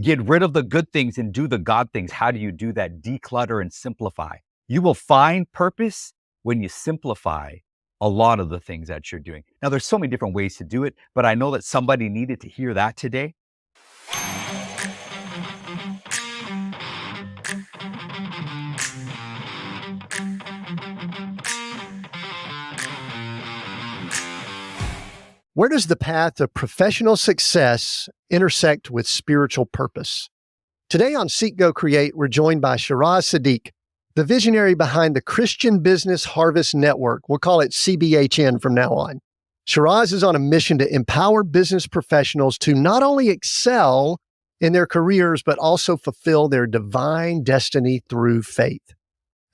Get rid of the good things and do the God things. How do you do that? Declutter and simplify. You will find purpose when you simplify a lot of the things that you're doing. Now, there's so many different ways to do it, but I know that somebody needed to hear that today. Where does the path of professional success intersect with spiritual purpose? Today on Seek, Go, Create, we're joined by Shiraz Siddique, the visionary behind the Christian Business Harvest Network. We'll call it CBHN from now on. Shiraz is on a mission to empower business professionals to not only excel in their careers, but also fulfill their divine destiny through faith.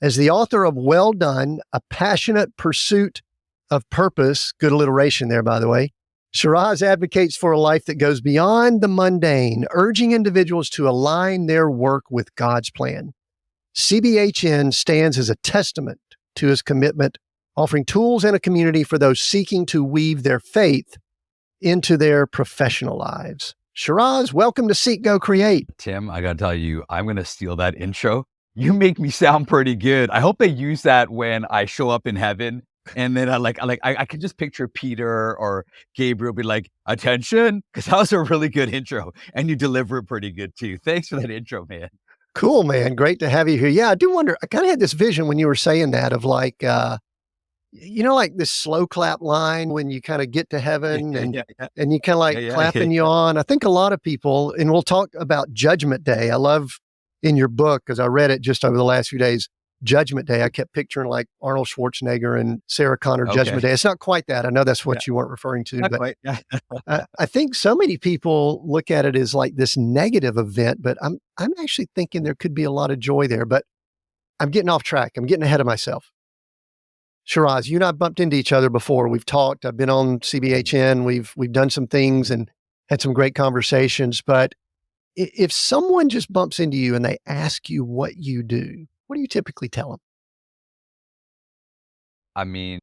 As the author of Well Done, A Passionate Pursuit of Purpose, good alliteration there, by the way, Shiraz advocates for a life that goes beyond the mundane, urging individuals to align their work with God's plan. CBHN stands as a testament to his commitment, offering tools and a community for those seeking to weave their faith into their professional lives. Shiraz, welcome to Seek, Go, Create. Tim, I got to tell you, I'm going to steal that intro. You make me sound pretty good. I hope they use that when I show up in heaven. And then I can just picture Peter or Gabriel be like, attention, because that was a really good intro. And you deliver it pretty good too. Thanks for that intro, man. Cool, man. Great to have you here. Yeah, I do wonder, I kind of had this vision when you were saying that of like, like this slow clap line when you kind of get to heaven and you kind of like clapping you on. I think a lot of people, and we'll talk about Judgment Day. I love in your book, because I read it just over the last few days, Judgment Day. I kept picturing like Arnold Schwarzenegger and Sarah Connor, Judgment Day. It's not quite that. I know that's what you weren't referring to, but I think so many people look at it as like this negative event, but I'm actually thinking there could be a lot of joy there, but I'm getting off track. I'm getting ahead of myself. Shiraz, you and I bumped into each other before. We've talked. I've been on CBHN. We've done some things and had some great conversations, but if someone just bumps into you and they ask you what you do, what do you typically tell them? I mean,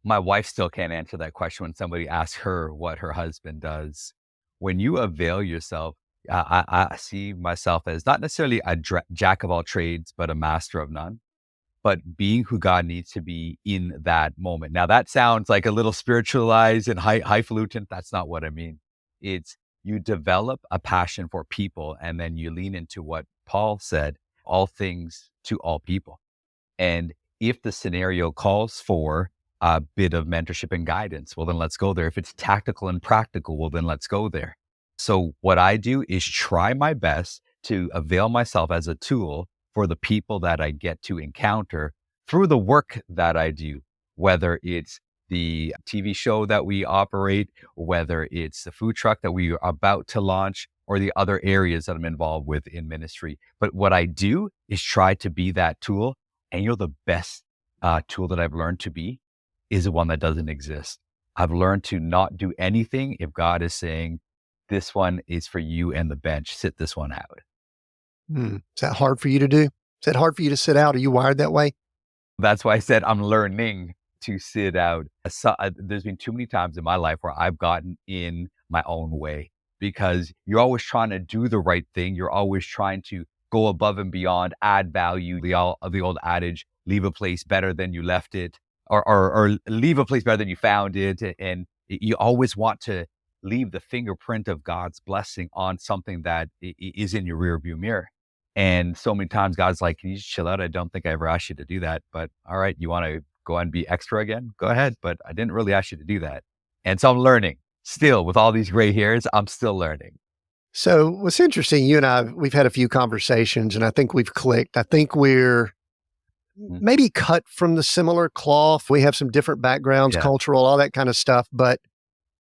my wife still can't answer that question when somebody asks her what her husband does. When you avail yourself, I see myself as not necessarily a jack of all trades, but a master of none, but being who God needs to be in that moment. Now, that sounds like a little spiritualized and highfalutin. That's not what I mean. It's you develop a passion for people, and then you lean into what Paul said, all things to all people. And if the scenario calls for a bit of mentorship and guidance, well, then let's go there. If it's tactical and practical, well, then let's go there. So what I do is try my best to avail myself as a tool for the people that I get to encounter through the work that I do, whether it's the TV show that we operate, whether it's the food truck that we are about to launch, or the other areas that I'm involved with in ministry. But what I do is try to be that tool. And the best tool that I've learned to be is the one that doesn't exist. I've learned to not do anything if God is saying, this one is for you and the bench, sit this one out. Is that hard for you to do? Is that hard for you to sit out? Are you wired that way? That's why I said I'm learning to sit out. There's been too many times in my life where I've gotten in my own way, because you're always trying to do the right thing. You're always trying to go above and beyond, add value. The old adage, leave a place better than you left it, or leave a place better than you found it. And you always want to leave the fingerprint of God's blessing on something that is in your rearview mirror. And so many times God's like, can you just chill out? I don't think I ever asked you to do that, but all right, you want to go and be extra again? Go ahead. But I didn't really ask you to do that. And so I'm learning still with all these gray hairs. I'm still learning. So what's interesting, you and I, we've had a few conversations and I think we've clicked. I think we're maybe cut from the similar cloth. We have some different backgrounds, cultural, all that kind of stuff, but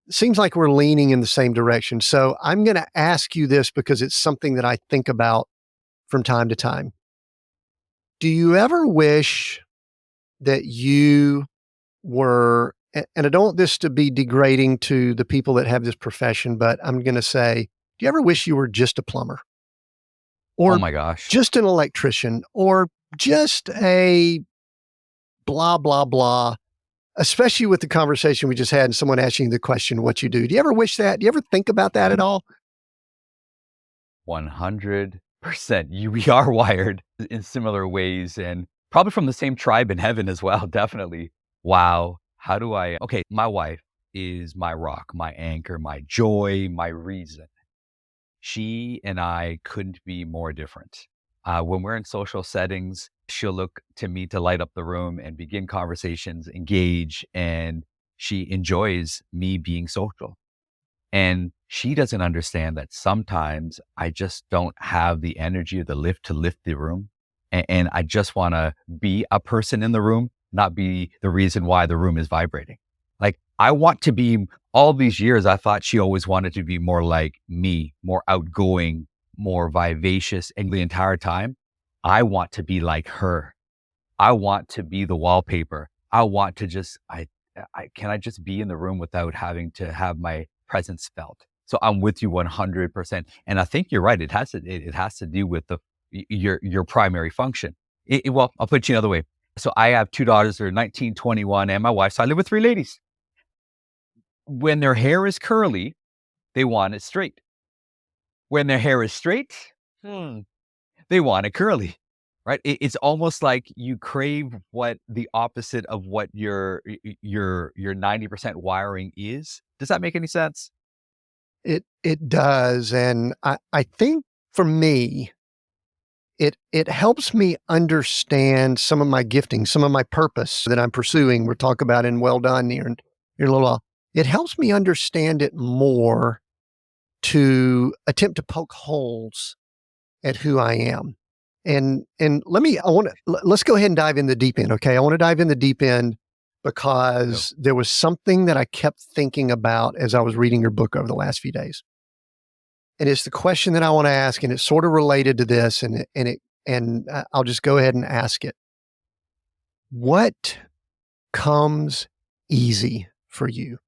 it seems like we're leaning in the same direction. So I'm going to ask you this because it's something that I think about from time to time. Do you ever wish that you were, and I don't want this to be degrading to the people that have this profession, but I'm going to say, do you ever wish you were just a plumber? Or oh my gosh, just an electrician, or just a blah, blah, blah, especially with the conversation we just had and someone asking you the question, what you do. Do you ever wish that? Do you ever think about that at all? 100%. We are wired in similar ways and probably from the same tribe in heaven as well, definitely. Wow. How do I okay, my wife is my rock, my anchor, my joy, my reason. She and I couldn't be more different. When we're in social settings, she'll look to me to light up the room and begin conversations, engage, and she enjoys me being social. And she doesn't understand that sometimes I just don't have the energy or the lift to lift the room. And I just want to be a person in the room, not be the reason why the room is vibrating. Like I want to be all these years, I thought she always wanted to be more like me, more outgoing, more vivacious. And the entire time, I want to be like her. I want to be the wallpaper. I want to just, I can I just be in the room without having to have my presence felt. So I'm with you 100%. And I think you're right. It has to do with your primary function. Well, I'll put you another way. So I have two daughters, they're 19, 21, and my wife. So I live with three ladies. When their hair is curly, they want it straight. When their hair is straight, hmm, they want it curly, right? It's almost like you crave what the opposite of what your 90% wiring is. Does that make any sense? It does, and I think for me, it helps me understand some of my gifting, some of my purpose that I'm pursuing. We'll talk about in Well Done here in a little while. It helps me understand it more to attempt to poke holes at who I am. And let's go ahead and dive in the deep end, okay? I wanna dive in the deep end Go. because there was something that I kept thinking about as I was reading your book over the last few days. And it's the question that I wanna ask, and it's sort of related to this, I'll just go ahead and ask it. What comes easy for you?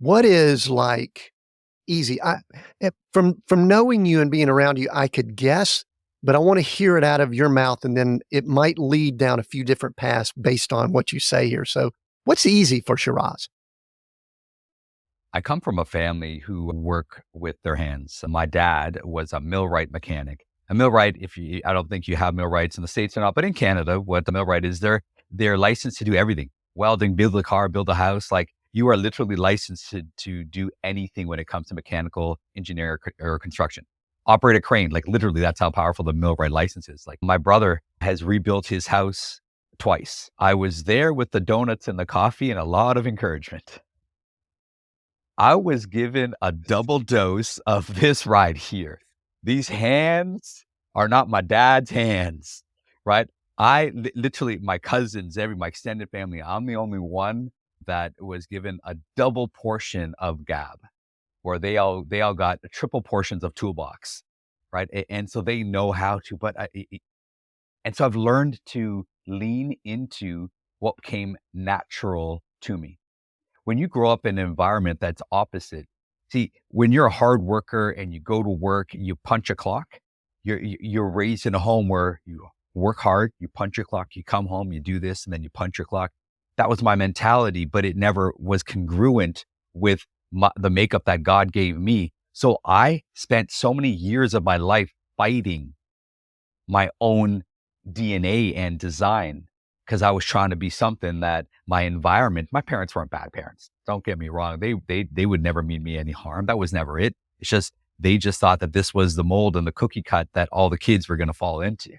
What is, like, easy? From knowing you and being around you, I could guess, but I wanna hear it out of your mouth, and then it might lead down a few different paths based on what you say here. So, what's easy for Shiraz? I come from a family who work with their hands. My dad was a millwright mechanic. A millwright, if you, I don't think you have millwrights in the States or not, but in Canada, what the millwright is, they're licensed to do everything. Welding, build a car, build a house. Like you are literally licensed to do anything when it comes to mechanical engineer or construction. Operate a crane, like literally, that's how powerful the millwright license is. Like my brother has rebuilt his house twice. I was there with the donuts and the coffee and a lot of encouragement. I was given a double dose of this right here. These hands are not my dad's hands, right? Literally, my cousins, my extended family, I'm the only one that was given a double portion of Gab, where they all got triple portions of Toolbox, right? And so they know how to, and so I've learned to lean into what came natural to me when you grow up in an environment that's opposite. See, when you're a hard worker and you go to work, you punch a clock, you're raised in a home where you work hard, you punch your clock, you come home, you do this, and then you punch your clock. That was my mentality, but it never was congruent with the makeup that God gave me. So I spent so many years of my life fighting my own DNA and design because I was trying to be something that my environment, my parents weren't bad parents. Don't get me wrong. They would never mean me any harm. That was never it. It's just they just thought that this was the mold and the cookie cut that all the kids were going to fall into.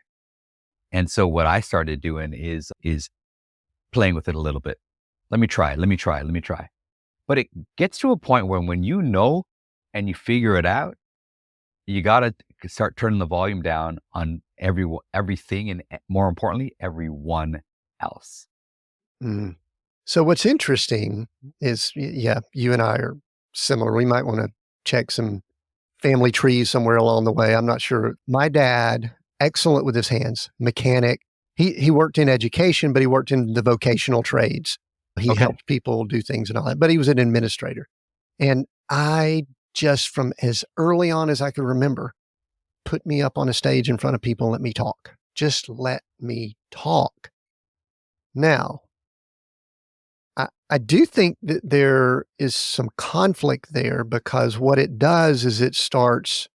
And so what I started doing is playing with it a little bit. Let me try, let me try, let me try. But it gets to a point where when you know and you figure it out, you got to start turning the volume down on everything and more importantly, everyone else. Mm. So what's interesting is, yeah, you and I are similar. We might wanna check some family trees somewhere along the way. I'm not sure. My dad, excellent with his hands, mechanic. He worked in education, but he worked in the vocational trades. He Okay. helped people do things and all that, but he was an administrator. And I just from as early on as I could remember, put me up on a stage in front of people and let me talk. Just let me talk. Now, I do think that there is some conflict there because what it does is it starts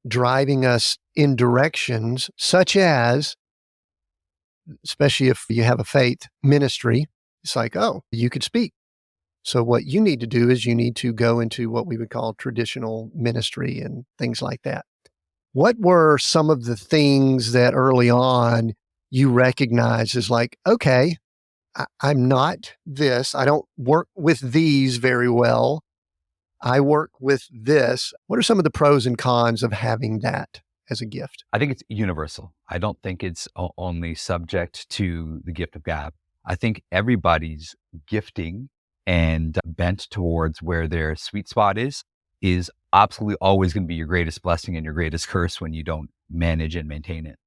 driving us in directions such as, especially if you have a faith ministry, it's like, oh, you could speak. So what you need to do is you need to go into what we would call traditional ministry and things like that. What were some of the things that early on you recognized as like, okay, I'm not this. I don't work with these very well. I work with this. What are some of the pros and cons of having that as a gift? I think it's universal. I don't think it's only subject to the gift of gab. I think everybody's gifting and bent towards where their sweet spot is absolutely always going to be your greatest blessing and your greatest curse when you don't manage and maintain it.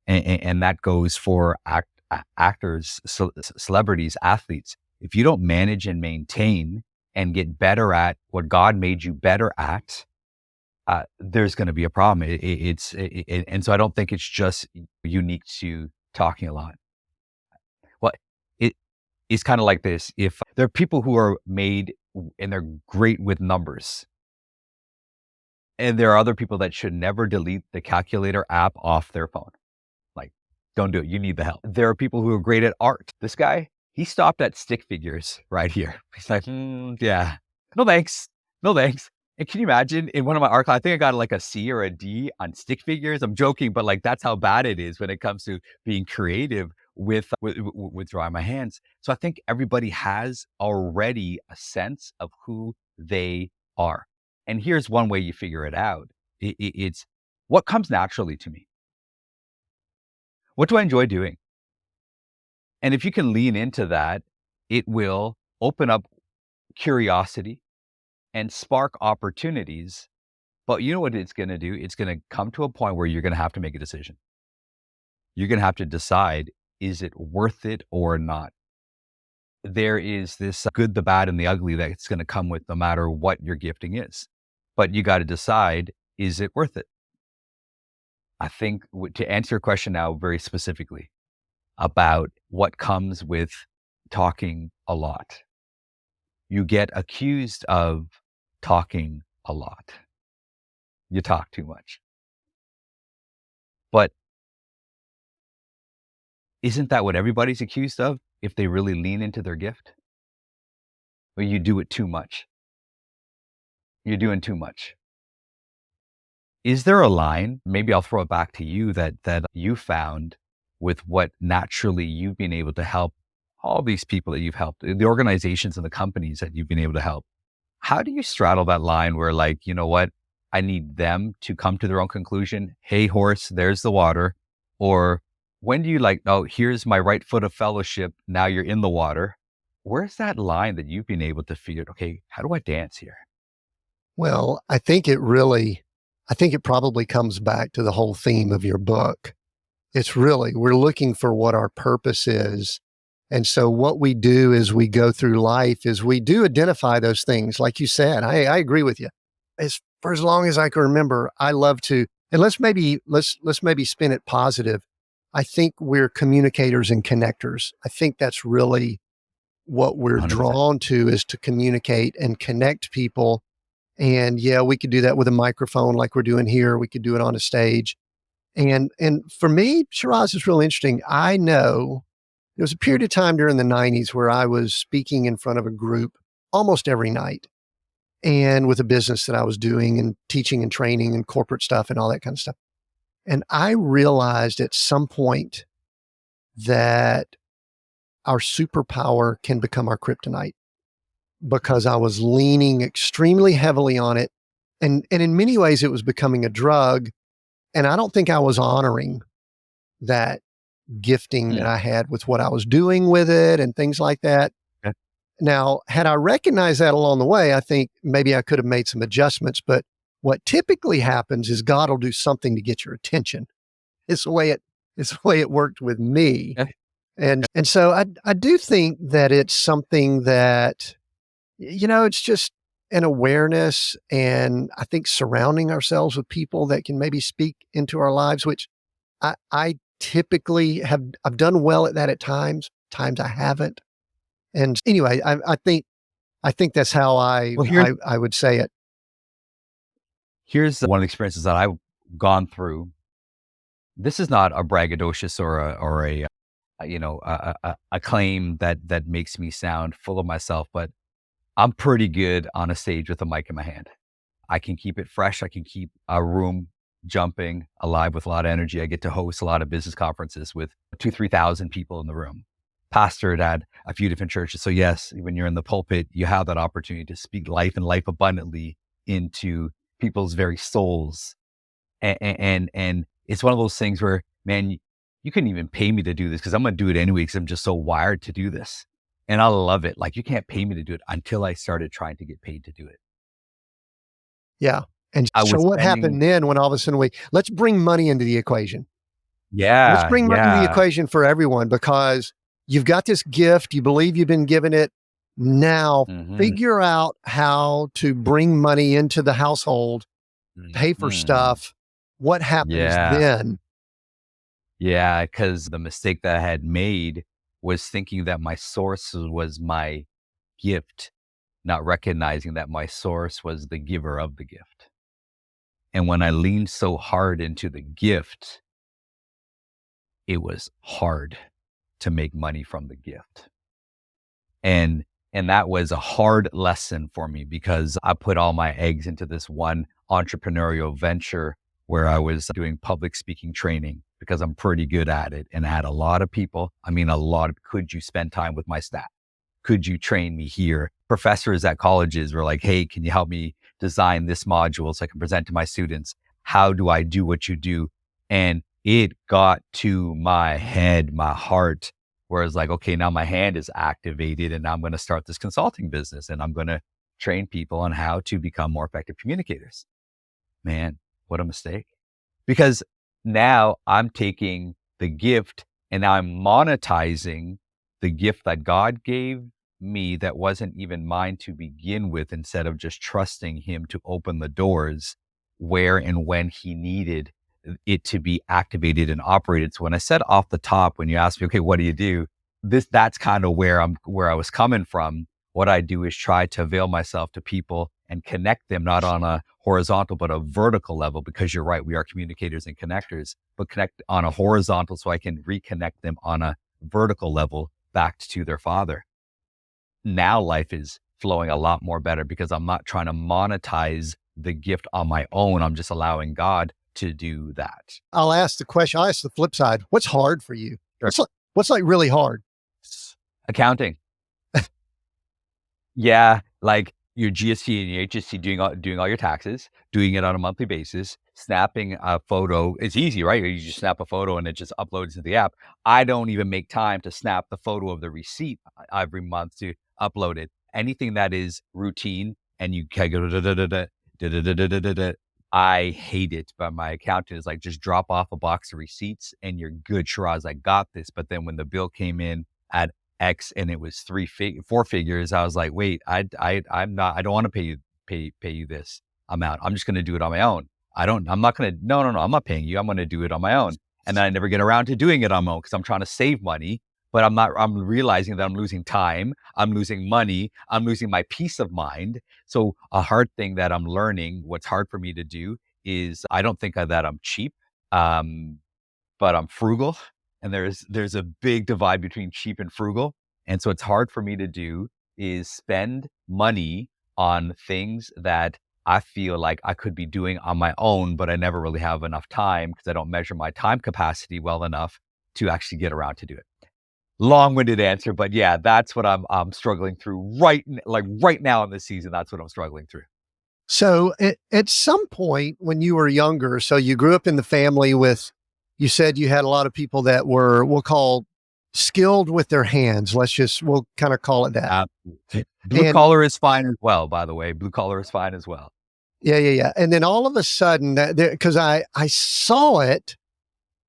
And that goes for actors, celebrities, athletes. If you don't manage and maintain and get better at what God made you better at, there's going to be a problem. And so I don't think it's just unique to talking a lot. Well, it is kind of like this. If there are people who are made and they're great with numbers, and there are other people that should never delete the calculator app off their phone. Like, don't do it. You need the help. There are people who are great at art. This guy, he stopped at stick figures right here. He's like, yeah, no thanks. No thanks. And can you imagine in one of my art classes, I think I got like a C or a D on stick figures. I'm joking, but like that's how bad it is when it comes to being creative with drawing my hands. So I think everybody has already a sense of who they are. And here's one way you figure it out. It's what comes naturally to me. What do I enjoy doing? And if you can lean into that, it will open up curiosity and spark opportunities. But you know what it's going to do? It's going to come to a point where you're going to have to make a decision. You're going to have to decide, is it worth it or not? There is this good, the bad, and the ugly that's going to come with no matter what your gifting is. But you got to decide, is it worth it? I think to answer your question now very specifically about what comes with talking a lot, you get accused of talking a lot. You talk too much. But isn't that what everybody's accused of if they really lean into their gift? Or you do it too much. You're doing too much. Is there a line, maybe I'll throw it back to you, that you found with what naturally you've been able to help all these people that you've helped, the organizations and the companies that you've been able to help? How do you straddle that line where like, you know what, I need them to come to their own conclusion. Hey, horse, there's the water. Or when do you like, oh, here's my right foot of fellowship. Now you're in the water. Where's that line that you've been able to figure out, okay, how do I dance here? Well, I think it probably comes back to the whole theme of your book. It's really, we're looking for what our purpose is. And so what we do as we go through life is we do identify those things. Like you said, I agree with you. For as long as I can remember, I love to, and let's maybe spin it positive. I think we're communicators and connectors. I think that's really what we're 100%. drawn to, is to communicate and connect people. And yeah, we could do that with a microphone like we're doing here. We could do it on a stage. And for me, Shiraz is really interesting. I know there was a period of time during the 90s where I was speaking in front of a group almost every night, and with a business that I was doing and teaching and training and corporate stuff and all that kind of stuff. And I realized at some point that our superpower can become our kryptonite, because I was leaning extremely heavily on it. And in many ways, it was becoming a drug. And I don't think I was honoring that gifting that I had with what I was doing with it and things like that. Okay. Now, had I recognized that along the way, I think maybe I could have made some adjustments. But what typically happens is God will do something to get your attention. It's the way it worked with me. Okay. And so I do think that it's something that, it's just an awareness, and I think surrounding ourselves with people that can maybe speak into our lives, which I typically I've done well at that at times I haven't. And anyway, I think that's how Well, here's I would say it. here's one of the experiences that I gone through. This is not a braggadocious or a a claim that makes me sound full of myself, but I'm pretty good on a stage with a mic in my hand. I can keep it fresh. I can keep a room jumping, alive with a lot of energy. I get to host a lot of business conferences with 3,000 people in the room. Pastored at a few different churches. So yes, when you're in the pulpit, you have that opportunity to speak life and life abundantly into people's very souls. And it's one of those things where, man, you couldn't even pay me to do this because I'm going to do it anyway because I'm just so wired to do this. And I love it. Like, you can't pay me to do it until I started trying to get paid to do it. Yeah. And I so was what spending, happened then when all of a sudden let's bring money into the equation. Let's yeah, bring money into the yeah. equation for everyone because you've got this gift. You believe you've been given it. Now Hmm. figure out how to bring money into the household, pay for Hmm. stuff. What happens Yeah. then? Yeah. Because the mistake that I had made was thinking that my source was my gift, not recognizing that my source was the giver of the gift. And when I leaned so hard into the gift, it was hard to make money from the gift. And that was a hard lesson for me because I put all my eggs into this one entrepreneurial venture where I was doing public speaking training because I'm pretty good at it. And I had a lot of people. I mean, a lot of, could you spend time with my staff? Could you train me here? Professors at colleges were like, hey, can you help me design this module so I can present to my students? How do I do what you do? And it got to my head, my heart, where it's like, okay, now my hand is activated and now I'm going to start this consulting business and I'm going to train people on how to become more effective communicators. Man, what a mistake. Because now I'm taking the gift and now I'm monetizing the gift that God gave me that wasn't even mine to begin with, instead of just trusting Him to open the doors where and when He needed it to be activated and operated. So when I said off the top, when you asked me, okay, what do you do? That's kind of where I was coming from. What I do is try to avail myself to people and connect them, not on a horizontal, but a vertical level, because you're right, we are communicators and connectors, but connect on a horizontal so I can reconnect them on a vertical level back to their father. Now life is flowing a lot more better because I'm not trying to monetize the gift on my own. I'm just allowing God to do that. I'll ask the question. I'll ask the flip side. What's hard for you? Sure. What's like really hard? Accounting. Yeah, like your GST and your HST, doing all your taxes, doing it on a monthly basis, snapping a photo. It's easy, right? You just snap a photo and it just uploads to the app. I don't even make time to snap the photo of the receipt every month to upload it. Anything that is routine and you can go da da da da da da da da da da da. I hate it, but my accountant is like, just drop off a box of receipts and you're good. Shiraz, I got this. But then when the bill came in at X and it was four figures, I was like, wait, I'm not, I don't want to pay you this amount. I'm just going to do it on my own. I'm not going to, no, I'm not paying you. I'm going to do it on my own. And then I never get around to doing it on my own because I'm trying to save money, but I'm realizing that I'm losing time. I'm losing money. I'm losing my peace of mind. So a hard thing that I'm learning, what's hard for me to do is, I don't think that I'm cheap. Um, but I'm frugal, and there's a big divide between cheap and frugal. And so it's hard for me to do is spend money on things that I feel like I could be doing on my own, but I never really have enough time because I don't measure my time capacity well enough to actually get around to do it. Long-winded answer, but yeah, that's what I'm struggling through right now in this season. That's what I'm struggling through. So at some point when you were younger, so you grew up in the family with, you said you had a lot of people that were, we'll call skilled with their hands. We'll kind of call it that. Blue And collar is fine as well, by the way. Blue collar is fine as well. yeah. And then all of a sudden because I saw it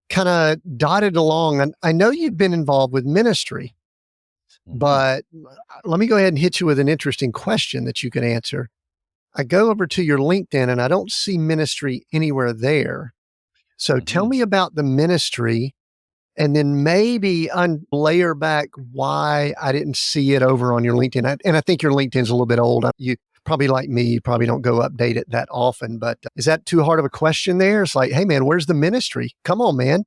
kind of dotted along, and I know you've been involved with ministry, Mhm. but let me go ahead and hit you with an interesting question that you can answer. I go over to your LinkedIn and I don't see ministry anywhere there. So tell Mhm. me about the ministry and then maybe layer back why I didn't see it over on your LinkedIn. And I think your LinkedIn's a little bit old. Probably like me, you probably don't go update it that often, but is that too hard of a question there? It's like, hey, man, where's the ministry? Come on, man.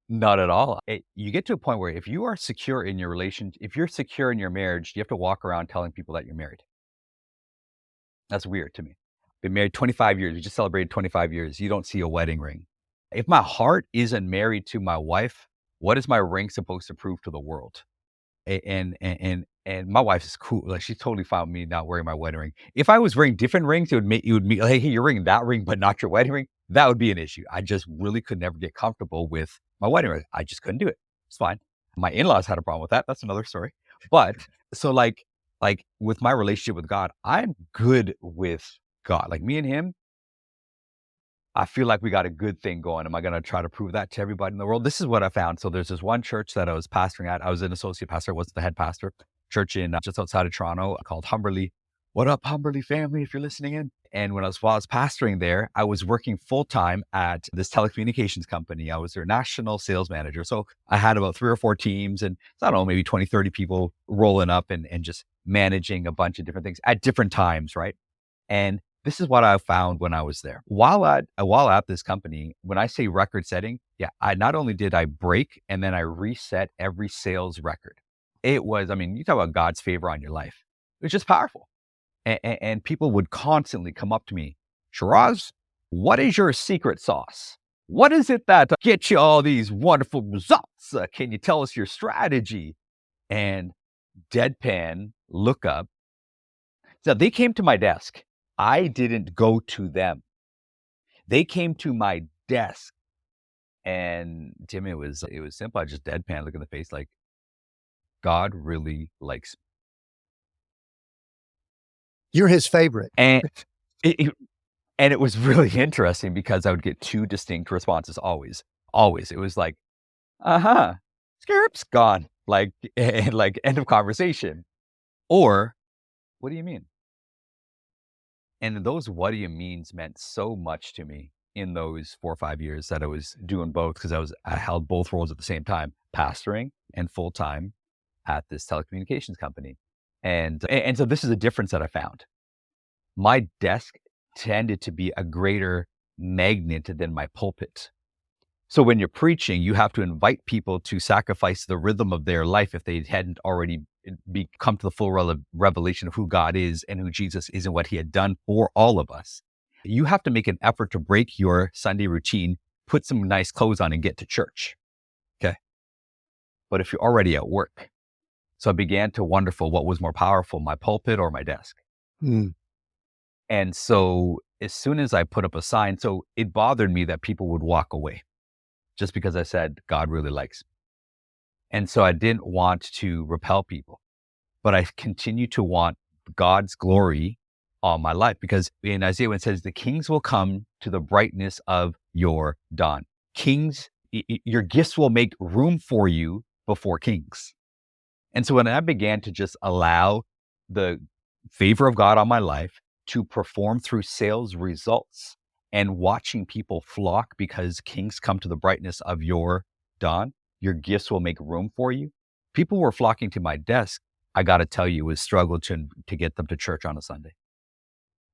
Not at all. You get to a point where if you are secure in your if you're secure in your marriage, you have to walk around telling people that you're married. That's weird to me. Been married 25 years. We just celebrated 25 years. You don't see a wedding ring. If my heart isn't married to my wife, what is my ring supposed to prove to the world? And my wife is cool. Like, she's totally fine with me not wearing my wedding ring. If I was wearing different rings, it would be like, hey, you're wearing that ring, but not your wedding ring. That would be an issue. I just really could never get comfortable with my wedding ring. I just couldn't do it. It's fine. My in-laws had a problem with that. That's another story. But so like with my relationship with God, I'm good with God. Like me and him, I feel like we got a good thing going. Am I going to try to prove that to everybody in the world? This is what I found. So there's this one church that I was pastoring at. I was an associate pastor, was the head pastor, church in just outside of Toronto called Humberley. What up, Humberley family, if you're listening in? And while I was pastoring there, I was working full time at this telecommunications company. I was their national sales manager. So I had about 3 or 4 teams and I don't know, maybe 20, 30 people rolling up and just managing a bunch of different things at different times, right? And this is what I found when I was there. While at this company, when I say record setting, yeah, I not only did I break and then I reset every sales record. It was, I mean, you talk about God's favor on your life. It was just powerful. And people would constantly come up to me, Shiraz, what is your secret sauce? What is it that gets you all these wonderful results? Can you tell us your strategy? And deadpan look up. So they came to my desk. I didn't go to them. They came to my desk. And Tim, it was simple. I just deadpan look in the face like, God really likes me. You're his favorite. And it, and it was really interesting because I would get 2 distinct responses always. Always. It was like, uh-huh, skirp's gone. Like, and like end of conversation. Or, what do you mean? And those what do you means meant so much to me in those 4 or 5 years that I was doing both because I held both roles at the same time, pastoring and full time at this telecommunications company. And so this is a difference that I found. My desk tended to be a greater magnet than my pulpit. So when you're preaching, you have to invite people to sacrifice the rhythm of their life if they hadn't already come to the full revelation of who God is and who Jesus is and what he had done for all of us. You have to make an effort to break your Sunday routine, put some nice clothes on and get to church. Okay. But if you're already at work, so I began to wonder for what was more powerful, my pulpit or my desk. Hmm. And so as soon as I put up a sign, so it bothered me that people would walk away just because I said, God really likes me. And so I didn't want to repel people, but I continue to want God's glory on my life because in Isaiah, when it says, the kings will come to the brightness of your dawn. Kings, your gifts will make room for you before kings. And so when I began to just allow the favor of God on my life to perform through sales results and watching people flock because kings come to the brightness of your dawn, your gifts will make room for you. People were flocking to my desk. I got to tell you, it was struggle to get them to church on a Sunday.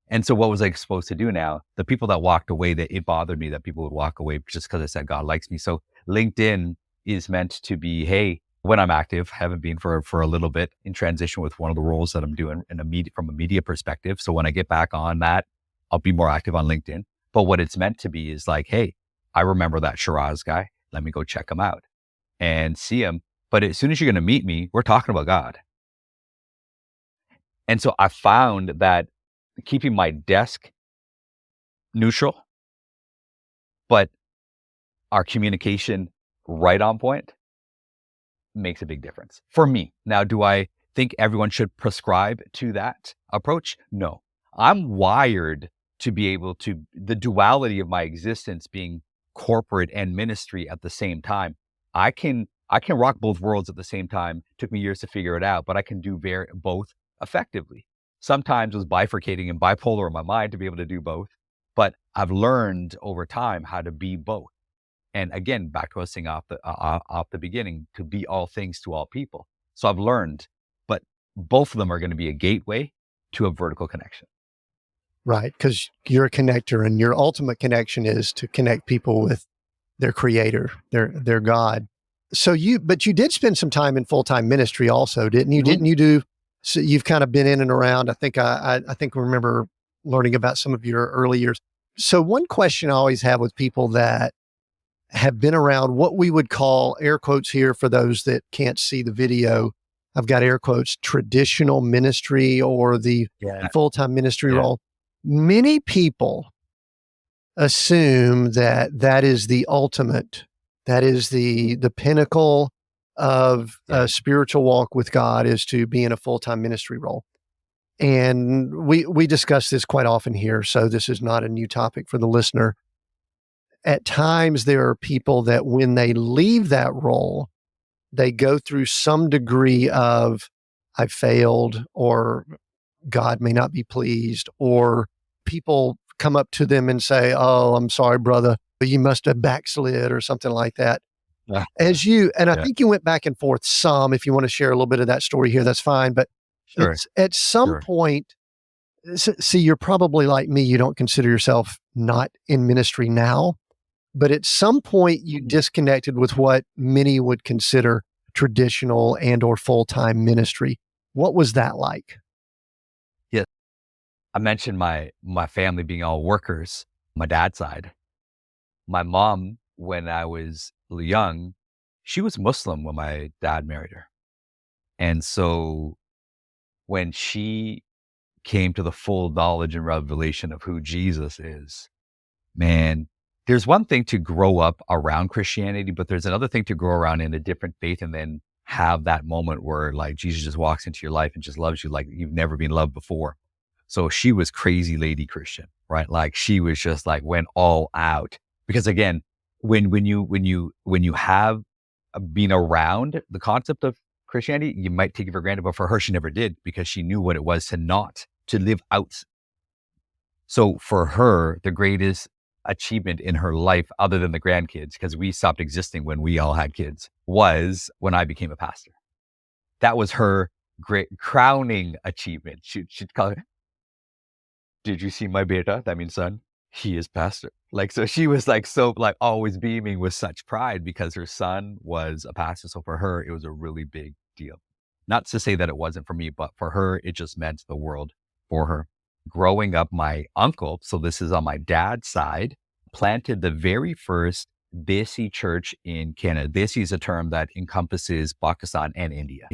And so what was I supposed to do now? The people that walked away, that it bothered me that people would walk away just because I said God likes me. So LinkedIn is meant to be, hey, when I'm active, haven't been for a little bit in transition with one of the roles that I'm doing from a media perspective. So when I get back on that, I'll be more active on LinkedIn. But what it's meant to be is like, hey, I remember that Shiraz guy. Let me go check him out and see him. But as soon as you're going to meet me, we're talking about God. And so I found that keeping my desk neutral, but our communication right on point makes a big difference for me. Now, do I think everyone should prescribe to that approach? No. I'm wired to be able to, the duality of my existence being corporate and ministry at the same time. I can rock both worlds at the same time. Took me years to figure it out, but I can do both effectively. Sometimes it was bifurcating and bipolar in my mind to be able to do both, but I've learned over time how to be both. And again, back to us saying off the beginning, to be all things to all people. So I've learned, but both of them are going to be a gateway. to a vertical connection. Right. Because you're a connector and your ultimate connection is to connect people with their creator, their God. But you did spend some time in full-time ministry also, didn't you? Mhm. Didn't you do, so you've kind of been in and around. I think I remember learning about some of your early years. So one question I always have with people that have been around what we would call, air quotes here for those that can't see the video, I've got air quotes, traditional ministry or the Yeah. full-time ministry Yeah. role. Many people assume that that is the ultimate, that is the pinnacle of Yeah. a spiritual walk with God, is to be in a full-time ministry role. And we discuss this quite often here, so this is not a new topic for the listener. At times there are people that when they leave that role, they go through some degree of I failed, or God may not be pleased, or people come up to them and say, "Oh, I'm sorry, brother, but you must have backslid," or something like that. Yeah. And I Yeah. think you went back and forth some. If you want to share a little bit of that story here, that's fine. But Sure. at some Sure. point, see, you're probably like me. You don't consider yourself not in ministry now, but at some point you Mhm. disconnected with what many would consider traditional and or full-time ministry. What was that like? Yeah. I mentioned my family being all workers, my dad's side. My mom, when I was young, she was Muslim when my dad married her. And so when she came to the full knowledge and revelation of who Jesus is, man, there's one thing to grow up around Christianity, but there's another thing to grow around in a different faith and then have that moment where like Jesus just walks into your life and just loves you like you've never been loved before. So she was crazy lady Christian, right? Like she was just like went all out. Because again, when you have been around the concept of Christianity, you might take it for granted, but for her, she never did because she knew what it was to not to live out. So for her, the greatest achievement in her life, other than the grandkids, because we stopped existing when we all had kids, was when I became a pastor. That was her great crowning achievement. She'd call it, "Did you see my beta?" That means son. He is pastor. Like, so she was like, so like always beaming with such pride because her son was a pastor. So for her, it was a really big deal. Not to say that it wasn't for me, but for her, it just meant the world for her. Growing up, my uncle, so this is on my dad's side, planted the very first Desi church in Canada. Desi is a term that encompasses Pakistan and India.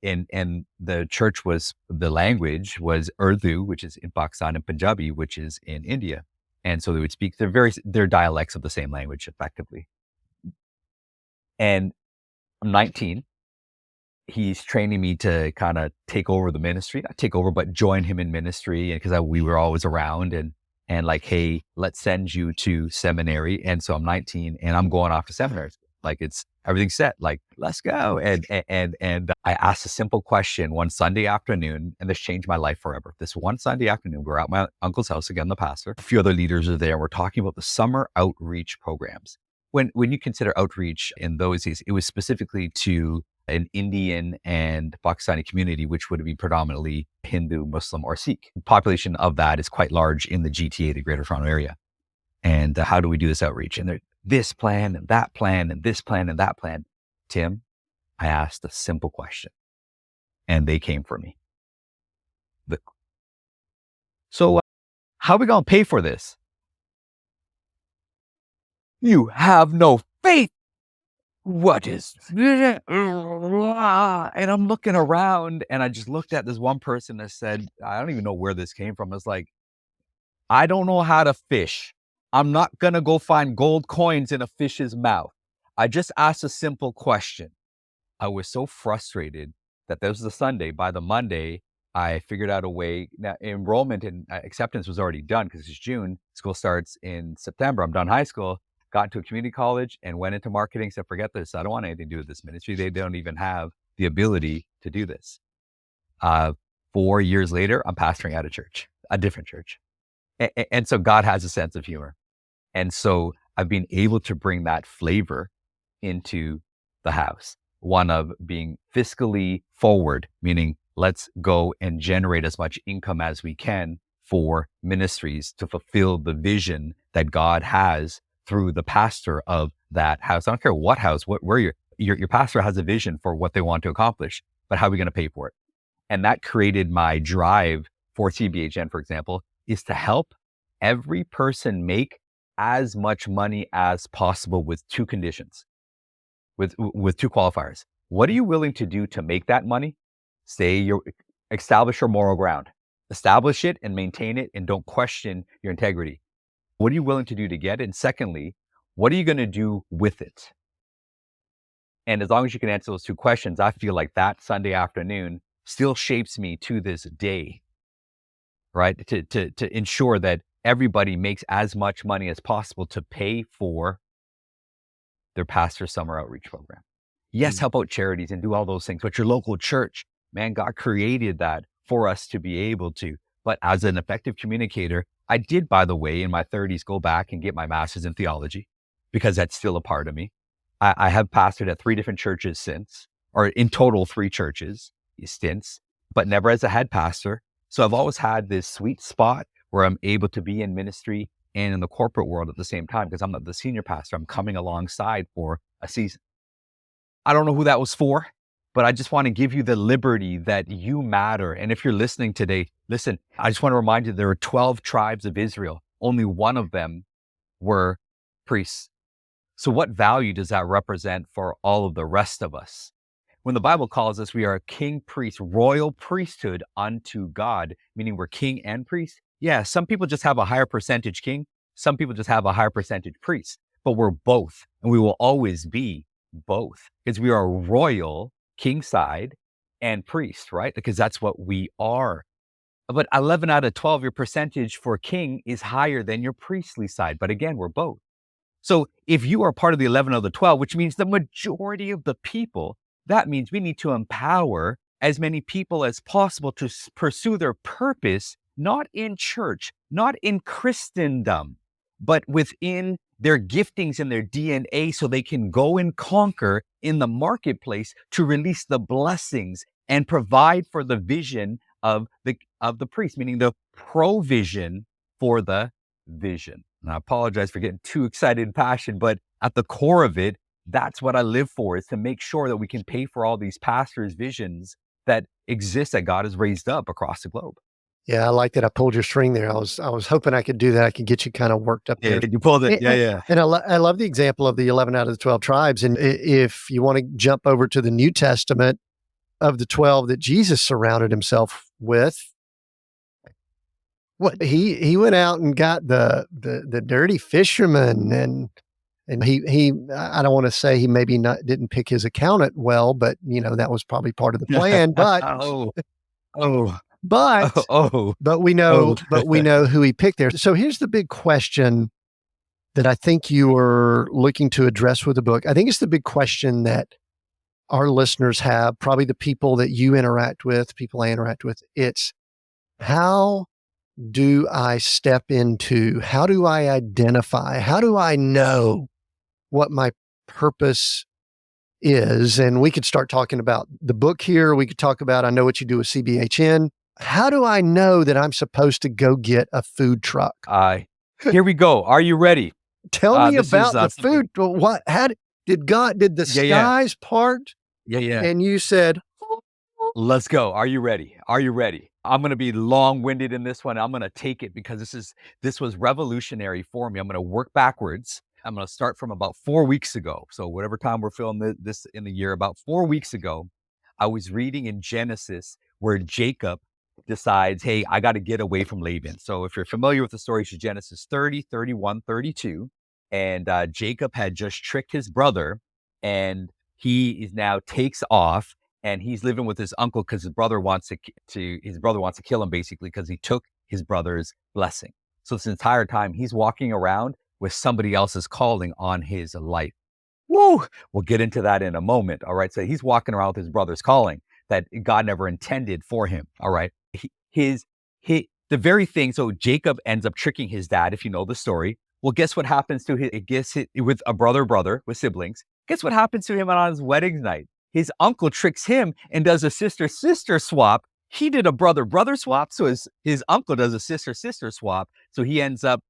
And the church was, the language was Urdu, which is in Pakistan, and Punjabi, which is in India. And so they would speak their dialects of the same language effectively. And I'm 19. He's training me to kind of take over the ministry, not take over, but join him in ministry. And because we were always around and like, hey, let's send you to seminary. And so I'm 19 and I'm going off to seminary. Like it's everything's set. Like, let's go. And I asked a simple question one Sunday afternoon, and this changed my life forever. This one Sunday afternoon, we're at my uncle's house again, the pastor. A few other leaders are there. We're talking about the summer outreach programs. When you consider outreach in those days, it was specifically to an Indian and Pakistani community, which would be predominantly Hindu, Muslim, or Sikh. The population of that is quite large in the GTA, the Greater Toronto Area. And how do we do this outreach? And this plan and that plan and this plan and that plan. Tim, I asked a simple question and they came for me. The, so how are we going to pay for this? You have no faith. What is and I'm looking around and I just looked at this one person that said, I don't even know where this came from. It's like, I don't know how to fish. I'm not going to go find gold coins in a fish's mouth. I just asked a simple question. I was so frustrated that this was the Sunday. By the Monday, I figured out a way. Now, enrollment and acceptance was already done because it's June. School starts in September. I'm done high school, got into a community college, and went into marketing. Said, forget this. I don't want anything to do with this ministry. They don't even have the ability to do this. 4 years later, I'm pastoring at a church, a different church. And so God has a sense of humor. And so I've been able to bring that flavor into the house. One of being fiscally forward, meaning let's go and generate as much income as we can for ministries to fulfill the vision that God has through the pastor of that house. I don't care what house, where your pastor has a vision for what they want to accomplish, but how are we going to pay for it? And that created my drive for CBHN, for example, is to help every person make as much money as possible with two conditions, with two qualifiers. What are you willing to do to make that money? Establish your moral ground. Establish it and maintain it, and don't question your integrity. What are you willing to do to get it? And secondly, what are you going to do with it? And as long as you can answer those two questions, I feel like that Sunday afternoon still shapes me to this day, right? To ensure that everybody makes as much money as possible to pay for their pastor's summer outreach program. Yes, help out charities and do all those things, but your local church, man, God created that for us to be able to. But as an effective communicator, I did, by the way, in my 30s, go back and get my master's in theology because that's still a part of me. I have pastored at 3 different churches since, or in total 3 churches stints, but never as a head pastor. So I've always had this sweet spot where I'm able to be in ministry and in the corporate world at the same time, because I'm not the senior pastor. I'm coming alongside for a season. I don't know who that was for, but I just want to give you the liberty that you matter. And if you're listening today, listen, I just want to remind you, there are 12 tribes of Israel. Only one of them were priests. So what value does that represent for all of the rest of us? When the Bible calls us, we are a king, priest, royal priesthood unto God, meaning we're king and priest. Yeah, some people just have a higher percentage king. Some people just have a higher percentage priest, but we're both, and we will always be both, because we are royal, king side, and priest, right? Because that's what we are. But 11 out of 12, your percentage for king is higher than your priestly side. But again, we're both. So if you are part of the 11 of the 12, which means the majority of the people, that means we need to empower as many people as possible to pursue their purpose, not in church, not in Christendom, but within their giftings and their DNA, so they can go and conquer in the marketplace to release the blessings and provide for the vision of the priest, meaning the provision for the vision. And I apologize for getting too excited and passionate, but at the core of it, that's what I live for, is to make sure that we can pay for all these pastors' visions that exist, that God has raised up across the globe. Yeah, I like that I pulled your string there. I was hoping I could do that. I could get you kind of worked up there. You pulled it. Yeah. And I love the example of the 11 out of the 12 tribes. And if you want to jump over to the New Testament, of the 12 that Jesus surrounded himself with, what he went out and got the dirty fishermen, and he I don't want to say he maybe didn't pick his accountant well, but that was probably part of the plan. But oh. But we know who he picked there. So here's the big question that I think you are looking to address with the book. I think it's the big question that our listeners have, probably the people that you interact with, people I interact with. It's, how do I step into, how do I identify, how do I know what my purpose is? And we could start talking about the book here. We could talk about, I know what you do with CBHN. How do I know that I'm supposed to go get a food truck? Here we go. Are you ready? Tell me about the food. What? How did the skies part? Yeah. And you said, let's go. Are you ready? Are you ready? I'm going to be long-winded in this one. I'm going to take it because this was revolutionary for me. I'm going to work backwards. I'm going to start from about 4 weeks ago. So whatever time we're filming this in the year, about 4 weeks ago, I was reading in Genesis where Jacob decides, hey, I got to get away from Laban. So if you're familiar with the story, it's Genesis 30, 31, 32. And Jacob had just tricked his brother, and he now takes off, and he's living with his uncle because his brother wants to kill him, basically, because he took his brother's blessing. So this entire time he's walking around with somebody else's calling on his life. Woo! We'll get into that in a moment. All right. So he's walking around with his brother's calling that God never intended for him. All right. The very thing. So Jacob ends up tricking his dad, if you know the story. Well, guess what happens to with a brother with siblings? Guess what happens to him on his wedding night? his uncle tricks him and does a sister-sister swap. He did a brother-brother swap, so his uncle does a sister-sister swap. So he ends up,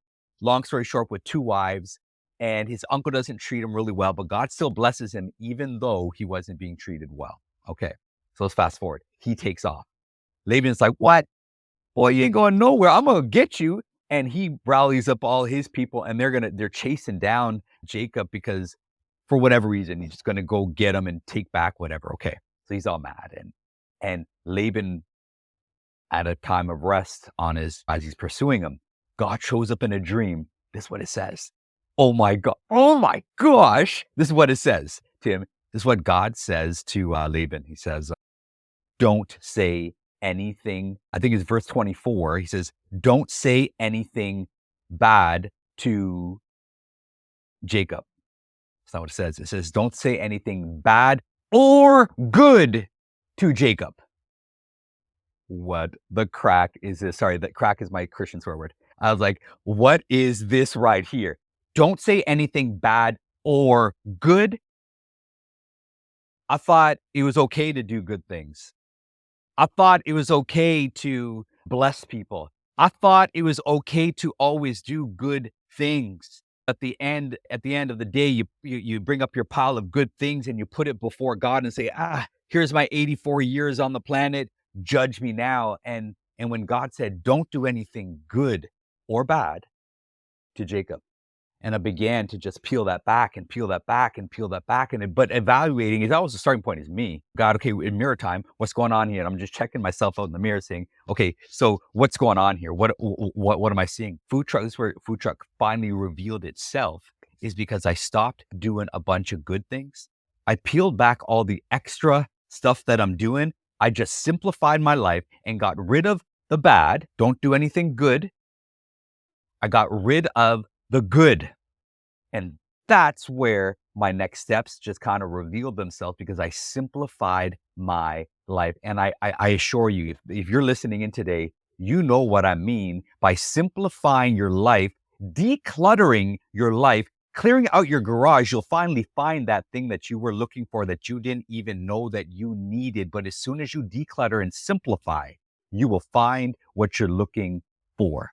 long story short, with 2 wives, and his uncle doesn't treat him really well, but God still blesses him even though he wasn't being treated well. Okay, so let's fast forward. He takes off. Laban's like, "What? Boy, you ain't going nowhere. I'm gonna get you." And he rallies up all his people, and they're chasing down Jacob because for whatever reason, he's just gonna go get him and take back whatever. Okay, so he's all mad, and Laban, at a time of rest as he's pursuing him, God shows up in a dream. This is what it says. Oh my God! Oh my gosh! This is what it says, Tim. This is what God says to Laban. He says, "Don't say anything." I think it's verse 24. He says, "Don't say anything bad to Jacob." That's not what it says. It says, "Don't say anything bad or good to Jacob." What the crack is this? Sorry, that crack is my Christian swear word. I was like, what is this right here? Don't say anything bad or good. I thought it was okay to do good things. I thought it was okay to bless people. I thought it was okay to always do good things. At the end of the day, you bring up your pile of good things and you put it before God and say, here's my 84 years on the planet. Judge me now. And when God said, don't do anything good or bad to Jacob. And I began to just peel that back and peel that back and peel that back. But evaluating is always the starting point is me. God, okay, in mirror time, what's going on here? And I'm just checking myself out in the mirror saying, okay, so what's going on here? What am I seeing? Food truck, this is where food truck finally revealed itself, is because I stopped doing a bunch of good things. I peeled back all the extra stuff that I'm doing. I just simplified my life and got rid of the bad. Don't do anything good. I got rid of the good. And that's where my next steps just kind of revealed themselves because I simplified my life. And I assure you, if you're listening in today, you know what I mean by simplifying your life, decluttering your life, clearing out your garage. You'll finally find that thing that you were looking for that you didn't even know that you needed. But as soon as you declutter and simplify, you will find what you're looking for.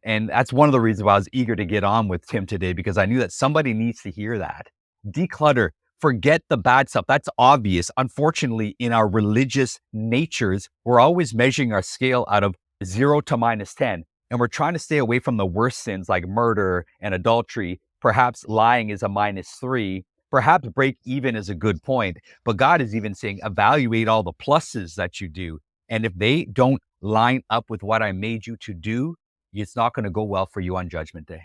And that's one of the reasons why I was eager to get on with Tim today, because I knew that somebody needs to hear that. Declutter, forget the bad stuff. That's obvious. Unfortunately, in our religious natures, we're always measuring our scale out of 0 to -10. And we're trying to stay away from the worst sins like murder and adultery. Perhaps lying is a -3. Perhaps break even is a good point. But God is even saying, evaluate all the pluses that you do. And if they don't line up with what I made you to do, it's not going to go well for you on Judgment Day.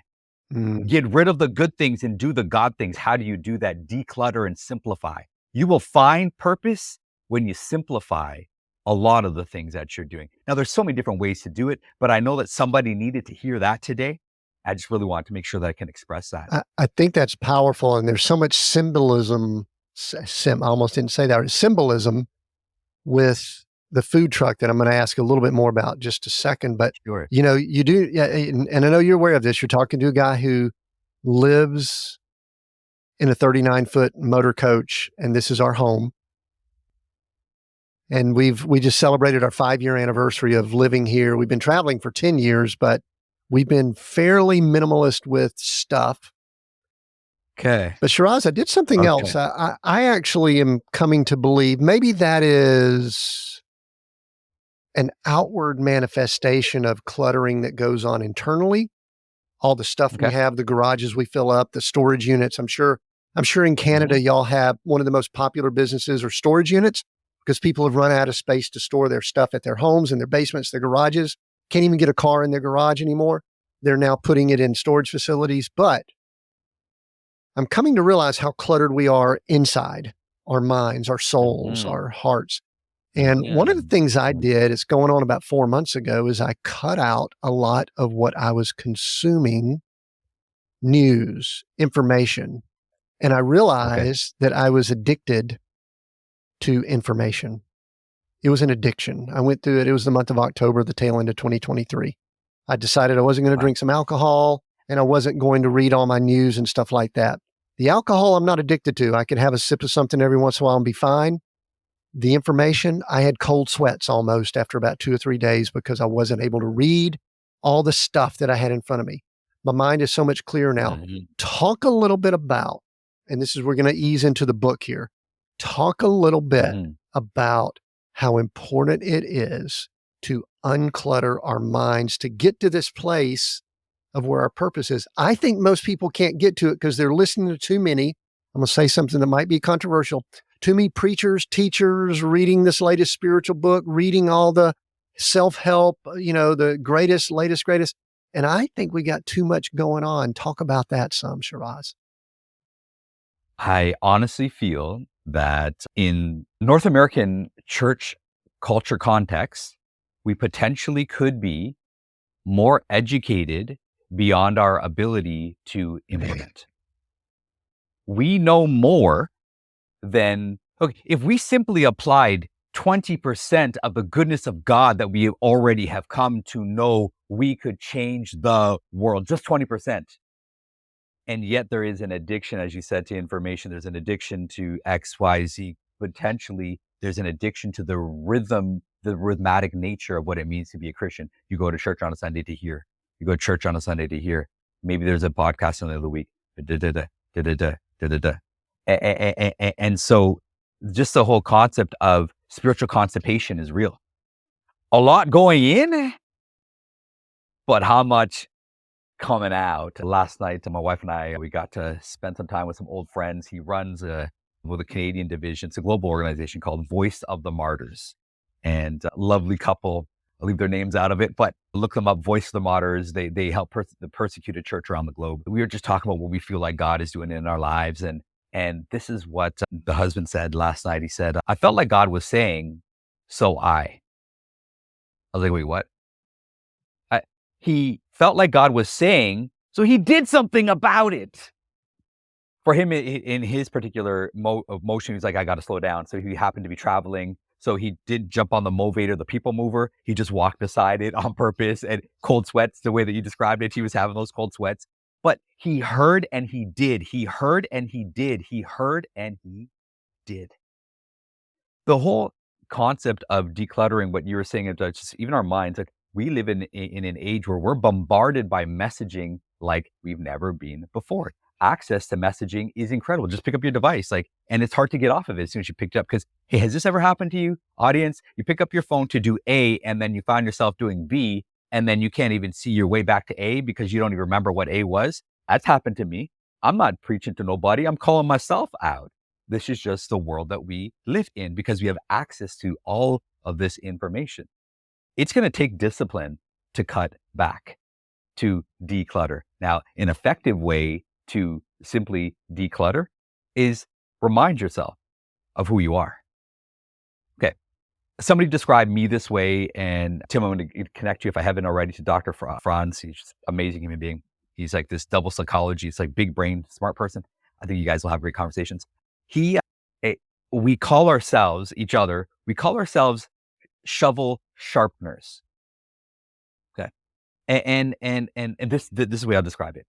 Get rid of the good things and do the God things. How do you do that? Declutter and simplify. You will find purpose when you simplify a lot of the things that you're doing. Now, there's so many different ways to do it, but I know that somebody needed to hear that today. I just really want to make sure that I can express that. I think that's powerful. And there's so much symbolism. I almost didn't say that. Symbolism with the food truck that I'm going to ask a little bit more about just a second. But, Sure. you do, and I know you're aware of this. You're talking to a guy who lives in a 39-foot motor coach, and this is our home. And we just celebrated our 5-year anniversary of living here. We've been traveling for 10 years, but we've been fairly minimalist with stuff. Okay. But Shiraz, I did something else. I actually am coming to believe maybe that is an outward manifestation of cluttering that goes on internally. All the stuff we have, the garages we fill up, the storage units. I'm sure in Canada, y'all have one of the most popular businesses or storage units because people have run out of space to store their stuff at their homes and their basements, their garages. Can't even get a car in their garage anymore. They're now putting it in storage facilities. But I'm coming to realize how cluttered we are inside our minds, our souls, our hearts. And one of the things I did, it's going on about 4 months ago, is I cut out a lot of what I was consuming, news, information. And I realized that I was addicted to information. It was an addiction. I went through it. It was the month of October, the tail end of 2023. I decided I wasn't going to drink some alcohol and I wasn't going to read all my news and stuff like that. The alcohol I'm not addicted to. I could have a sip of something every once in a while and be fine. the information, I had cold sweats almost after about 2 or 3 days because I wasn't able to read all the stuff that I had in front of me. My mind is so much clearer now. Mhm. Talk a little bit about, and this is we're gonna ease into the book here. Talk a little bit Mhm. about how important it is to unclutter our minds to get to this place of where our purpose is. I think most people can't get to it because they're listening to too many. I'm going to say something that might be controversial. Too many preachers, teachers reading this latest spiritual book, reading all the self help, the greatest, latest, greatest. And I think we got too much going on. Talk about that some, Shiraz. I honestly feel that in North American church culture context, we potentially could be more educated beyond our ability to implement. We know more than, okay, if we simply applied 20% of the goodness of God that we already have come to know, we could change the world, just 20%. And yet there is an addiction, as you said, to information. There's an addiction to XYZ. Potentially, there's an addiction to the rhythm, the rhythmatic nature of what it means to be a Christian. You go to church on a Sunday to hear. You go to church on a Sunday to hear. Maybe there's a podcast on the other week. Da, da, da, da, da, da, da, da, da. And so just the whole concept of spiritual constipation is real. A lot going in, but how much coming out? Last night, my wife and I, we got to spend some time with some old friends. He runs with a Canadian division. It's a global organization called Voice of the Martyrs. And a lovely couple, I'll leave their names out of it, but look them up, Voice of the Martyrs. They help the persecuted church around the globe. We were just talking about what we feel like God is doing in our lives. And this is what the husband said last night. He said, I felt like God was saying, so I was like, wait, what? He felt like God was saying, so he did something about it. For him, in his particular motion, he's like, I got to slow down. So he happened to be traveling. So he did jump on the movator, the people mover. He just walked beside it on purpose and cold sweats, the way that you described it. He was having those cold sweats. But he heard and he did. He heard and he did. He heard and he did. The whole concept of decluttering, what you were saying, about just even our minds, like we live in an age where we're bombarded by messaging like we've never been before. Access to messaging is incredible. Just pick up your device, and it's hard to get off of it as soon as you picked it up. Because, hey, has this ever happened to you, audience? You pick up your phone to do A, and then you find yourself doing B, and then you can't even see your way back to A because you don't even remember what A was. That's happened to me. I'm not preaching to nobody. I'm calling myself out. This is just the world that we live in because we have access to all of this information. It's going to take discipline to cut back, to declutter. Now, an effective way to simply declutter is remind yourself of who you are. Okay. Somebody described me this way, and Tim, I'm going to connect you, if I haven't already, to Dr. Franz. He's just an amazing human being. He's like this double psychology. It's like big brain, smart person. I think you guys will have great conversations. He, eh, we call ourselves, each other, we call ourselves shovel sharpeners. Okay. And this is the way I'll describe it.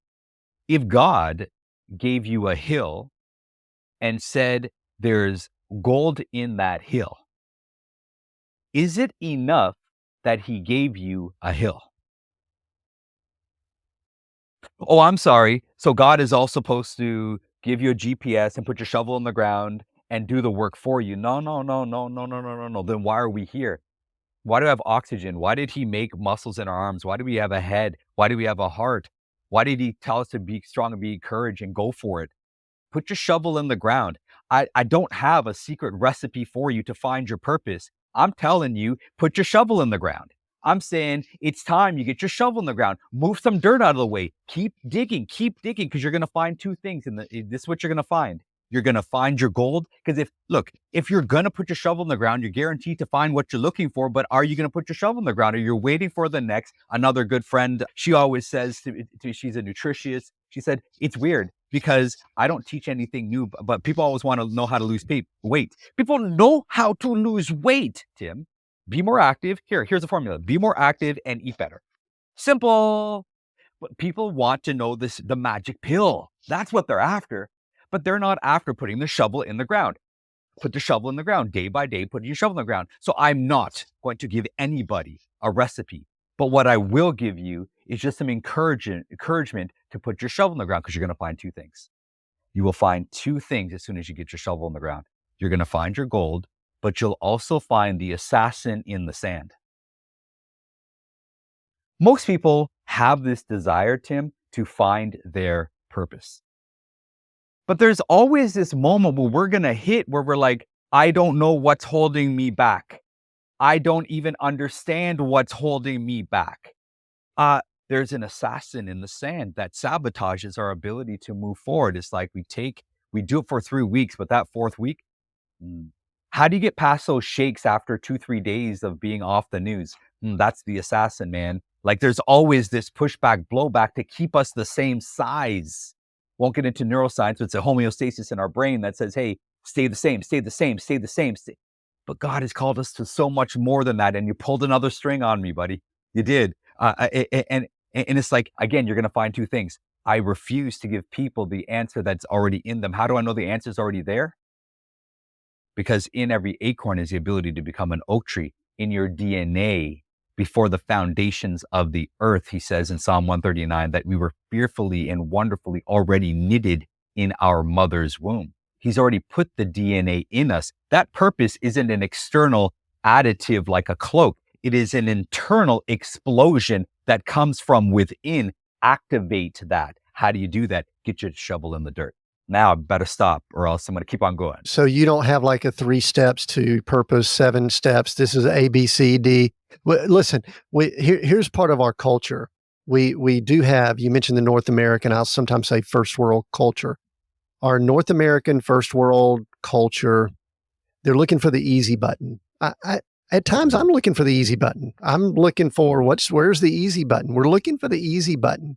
If God gave you a hill and said there's gold in that hill, is it enough that he gave you a hill? Oh, I'm sorry. So God is all supposed to give you a GPS and put your shovel in the ground and do the work for you. No, no, no, no, no, no, no, no, no. Then why are we here? Why do we have oxygen? Why did he make muscles in our arms? Why do we have a head? Why do we have a heart? Why did he tell us to be strong and be encouraged and go for it? Put your shovel in the ground. I don't have a secret recipe for you to find your purpose. I'm telling you, put your shovel in the ground. I'm saying it's time you get your shovel in the ground. Move some dirt out of the way. Keep digging, because you're going to find two things. This is what you're going to find. You're going to find your gold. Because if you're going to put your shovel in the ground, you're guaranteed to find what you're looking for. But are you going to put your shovel in the ground? Or you're waiting for the next? Another good friend, she always says to me, she's a nutritionist. She said, it's weird because I don't teach anything new, but people always want to know how to lose weight. People know how to lose weight, Tim. Be more active. Here's a formula. Be more active and eat better. Simple. But people want to know the magic pill. That's what they're after. But they're not after putting the shovel in the ground. put the shovel in the ground. Day by day, put your shovel in the ground. So I'm not going to give anybody a recipe. But what I will give you is just some encouragement to put your shovel in the ground, because you're going to find two things. You will find two things as soon as you get your shovel in the ground. You're going to find your gold, but you'll also find the assassin in the sand. Most people have this desire, Tim, to find their purpose. But there's always this moment where we're going to hit where we're like, I don't know what's holding me back. I don't even understand what's holding me back. There's an assassin in the sand that sabotages our ability to move forward. It's like we do it for 3 weeks, but that fourth week, how do you get past those shakes after 2-3 days of being off the news? That's the assassin, man. Like, there's always this pushback, blowback to keep us the same size. Won't get into neuroscience, but it's a homeostasis in our brain that says, hey, stay the same, stay the same, stay the same. But God has called us to so much more than that. And you pulled another string on me, buddy. You did. And it's like, again, you're going to find two things. I refuse to give people the answer that's already in them. How do I know the answer is already there? Because in every acorn is the ability to become an oak tree. In your DNA, before the foundations of the earth, he says in Psalm 139, that we were fearfully and wonderfully already knitted in our mother's womb. He's already put the DNA in us. That purpose isn't an external additive like a cloak. It is an internal explosion that comes from within. Activate that. How do you do that? Get your shovel in the dirt. Now I better stop, or else I'm going to keep on going. So you don't have like a 3 steps to purpose, 7 steps. This is A, B, C, D. Listen, here's part of our culture. We do have, you mentioned the North American, I'll sometimes say first world culture. Our North American first world culture, they're looking for the easy button. At times I'm looking for the easy button. I'm looking for where's the easy button? We're looking for the easy button.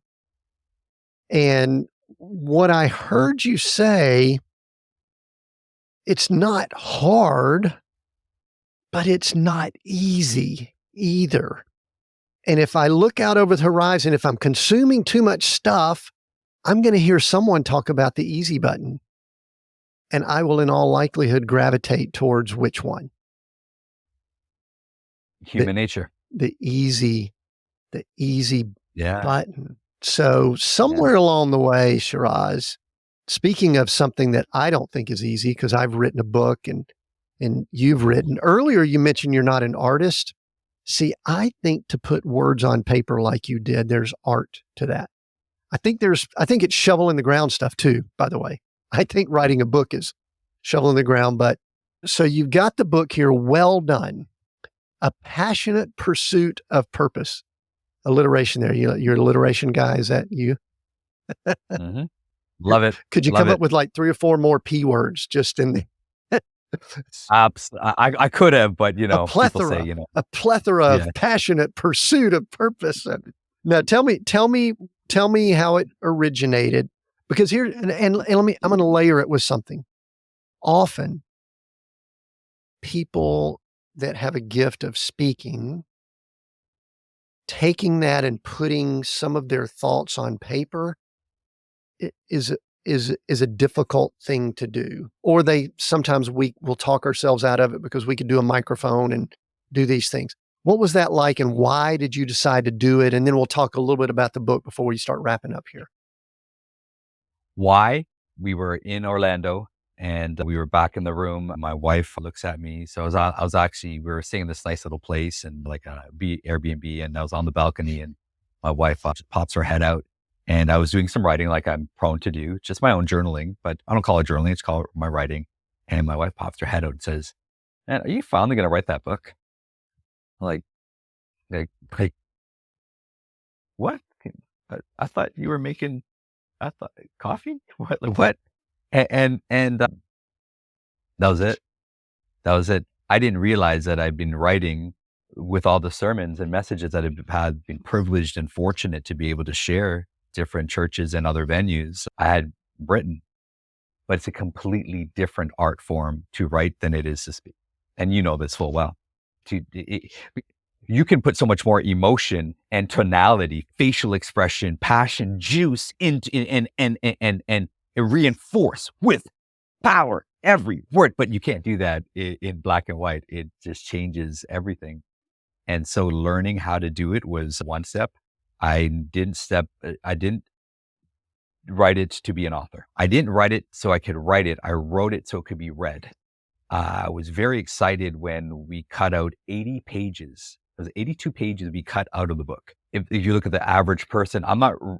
And what I heard you say, it's not hard, but it's not easy either. And if I look out over the horizon, if I'm consuming too much stuff, I'm going to hear someone talk about the easy button. And I will in all likelihood gravitate towards which one? Human nature. The easy Yeah. button. So somewhere along the way, Shiraz, speaking of something that I don't think is easy, because I've written a book and you've written. Earlier, you mentioned you're not an artist. See, I think to put words on paper like you did, there's art to that. I think it's shovel in the ground stuff too, by the way. I think writing a book is shovel in the ground. But so you've got the book here, well done. A passionate pursuit of purpose. Alliteration there. You're an alliteration guy. Is that you? Mm-hmm. Love it. Could you come up with like 3 or 4 more P words just in the I could have, but a plethora, people say, a plethora of passionate pursuit of purpose. Now tell me how it originated, because here, and I'm going to layer it with something. Often people that have a gift of speaking, taking that and putting some of their thoughts on paper is a difficult thing to do. Or sometimes we will talk ourselves out of it because we could do a microphone and do these things. What was that like, and why did you decide to do it? And then we'll talk a little bit about the book before we start wrapping up here. Why? We were in Orlando and we were back in the room. My wife looks at me. So we were staying in this nice little place and like a Airbnb, and I was on the balcony, and my wife just pops her head out, and I was doing some writing like I'm prone to do, just my own journaling, but I don't call it journaling. It's called my writing. And my wife pops her head out and says, "Man, are you finally going to write that book?" Like, what? I thought you were making, coffee? What? And that was it. That was it. I didn't realize that I'd been writing with all the sermons and messages that I've been privileged and fortunate to be able to share different churches and other venues. I had written, but it's a completely different art form to write than it is to speak. And you know this full well. You can put so much more emotion and tonality, facial expression, passion, juice into and reinforce with power every word, but you can't do that in black and white. It just changes everything. And so learning how to do it was one step. I didn't write it to be an author. I didn't write it so I could write it. I wrote it so it could be read. I was very excited when we cut out 80 pages. It was 82 pages we cut out of the book. If you look at the average person,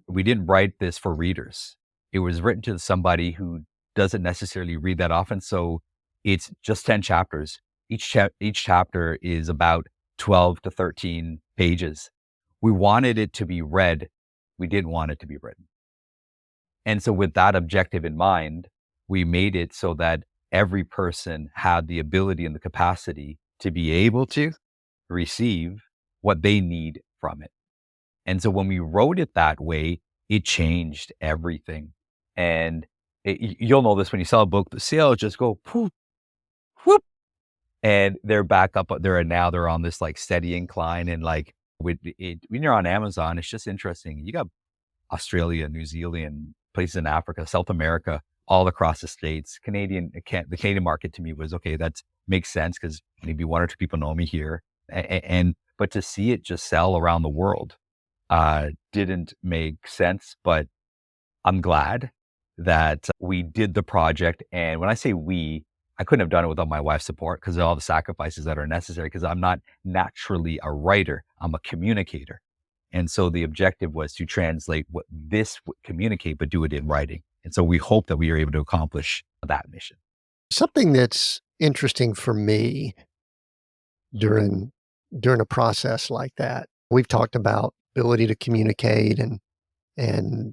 we didn't write this for readers. It was written to somebody who doesn't necessarily read that often. So it's just 10 chapters. Each chapter is about 12 to 13 pages. We wanted it to be read. We didn't want it to be written. And so with that objective in mind, we made it so that every person had the ability and the capacity to be able to receive what they need from it. And so when we wrote it that way, it changed everything. And you'll know this when you sell a book, the sales just go poof, whoop, and they're back up. They're on this like steady incline. And like when you're on Amazon, it's just interesting. You got Australia, New Zealand, places in Africa, South America, all across the States. The Canadian market to me was, okay, that makes sense because maybe one or two people know me here. But to see it just sell around the world didn't make sense. But I'm glad that we did the project. And when I say we, I couldn't have done it without my wife's support because of all the sacrifices that are necessary, because I'm not naturally a writer, I'm a communicator. And so the objective was to translate what this would communicate, but do it in writing. And so we hope that we are able to accomplish that mission. Something that's interesting for me during a process like that, we've talked about ability to communicate and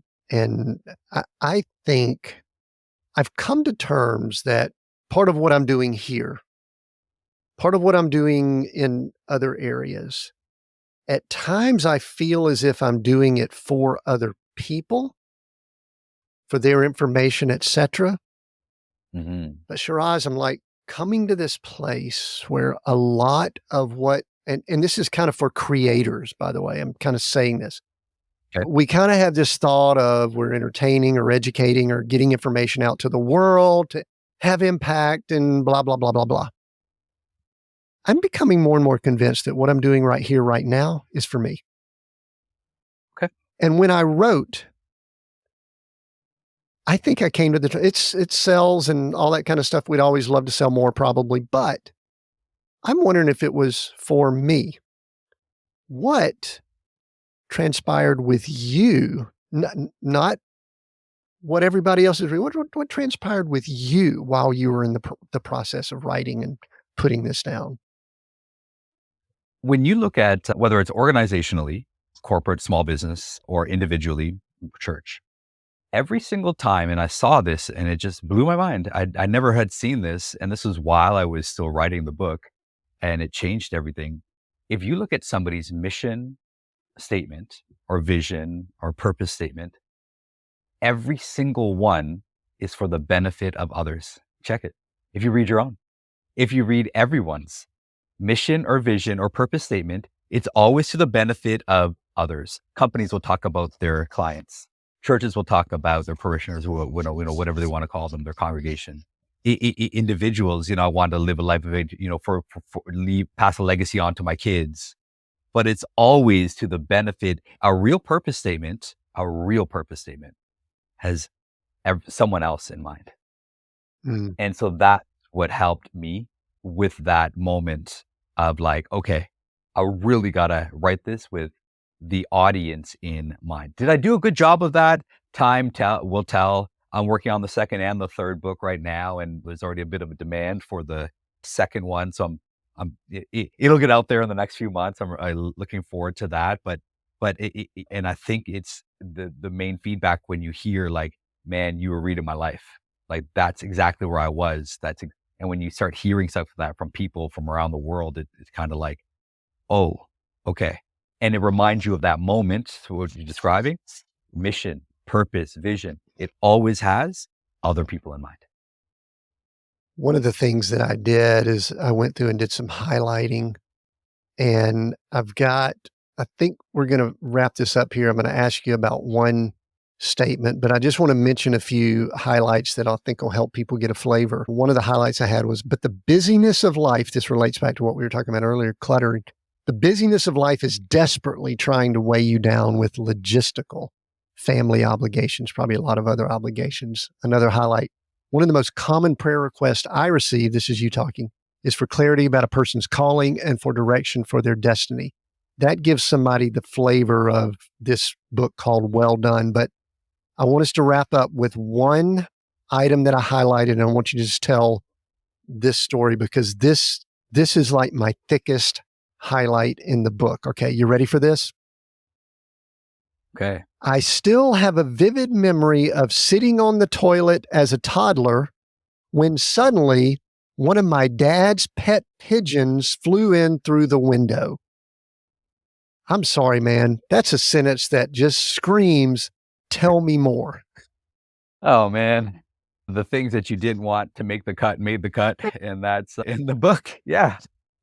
I think I've come to terms that part of what I'm doing here, part of what I'm doing in other areas, at times I feel as if I'm doing it for other people, for their information, etc. Mm-hmm. But Shiraz, I'm like coming to this place where a lot of what, and this is kind of for creators, by the way, I'm kind of saying this. Okay. We kind of have this thought of we're entertaining or educating or getting information out to the world to have impact and blah, blah, blah, blah, blah. I'm becoming more and more convinced that what I'm doing right here, right now is for me. Okay. And when I wrote, I think I came to it sells and all that kind of stuff. We'd always love to sell more probably, but I'm wondering if it was for me. What transpired with you, not what everybody else is reading. What transpired with you while you were in the process of writing and putting this down? When you look at whether it's organizationally, corporate, small business, or individually, church, every single time, and I saw this and it just blew my mind. I never had seen this. And this was while I was still writing the book, and it changed everything. If you look at somebody's mission statement or vision or purpose statement, every single one is for the benefit of others. Check it. If you read your own, if you read everyone's mission or vision or purpose statement, it's always to the benefit of others. Companies will talk about their clients. Churches will talk about their parishioners, whatever they want to call them, their congregation. Individuals, I want to live a life of, pass a legacy on to my kids. But it's always to the benefit. A real purpose statement has someone else in mind. Mm. And so that's what helped me with that moment of like, okay, I really got to write this with the audience in mind. Did I do a good job of that? Time will tell. I'm working on the second and the third book right now, and there's already a bit of a demand for the second one. So it'll get out there in the next few months. I'm looking forward to that. And I think it's the main feedback when you hear like, man, you were reading my life. Like that's exactly where I was. And when you start hearing stuff like that from people from around the world, it's kind of like, oh, okay. And it reminds you of that moment, what you're describing, mission, purpose, vision. It always has other people in mind. One of the things that I did is I went through and did some highlighting, and I think we're going to wrap this up here. I'm going to ask you about one statement, but I just want to mention a few highlights that I think will help people get a flavor. One of the highlights I had was, but the busyness of life, this relates back to what we were talking about earlier, cluttering. The busyness of life is desperately trying to weigh you down with logistical family obligations, probably a lot of other obligations. Another highlight, one of the most common prayer requests I receive, this is you talking, is for clarity about a person's calling and for direction for their destiny. That gives somebody the flavor of this book called Well Done. But I want us to wrap up with one item that I highlighted, and I want you to just tell this story because this is like my thickest highlight in the book. Okay, you ready for this? Okay. I still have a vivid memory of sitting on the toilet as a toddler when suddenly one of my dad's pet pigeons flew in through the window. I'm sorry, man. That's a sentence that just screams, tell me more. Oh, man. The things that you didn't want to make the cut made the cut, and that's in the book. Yeah.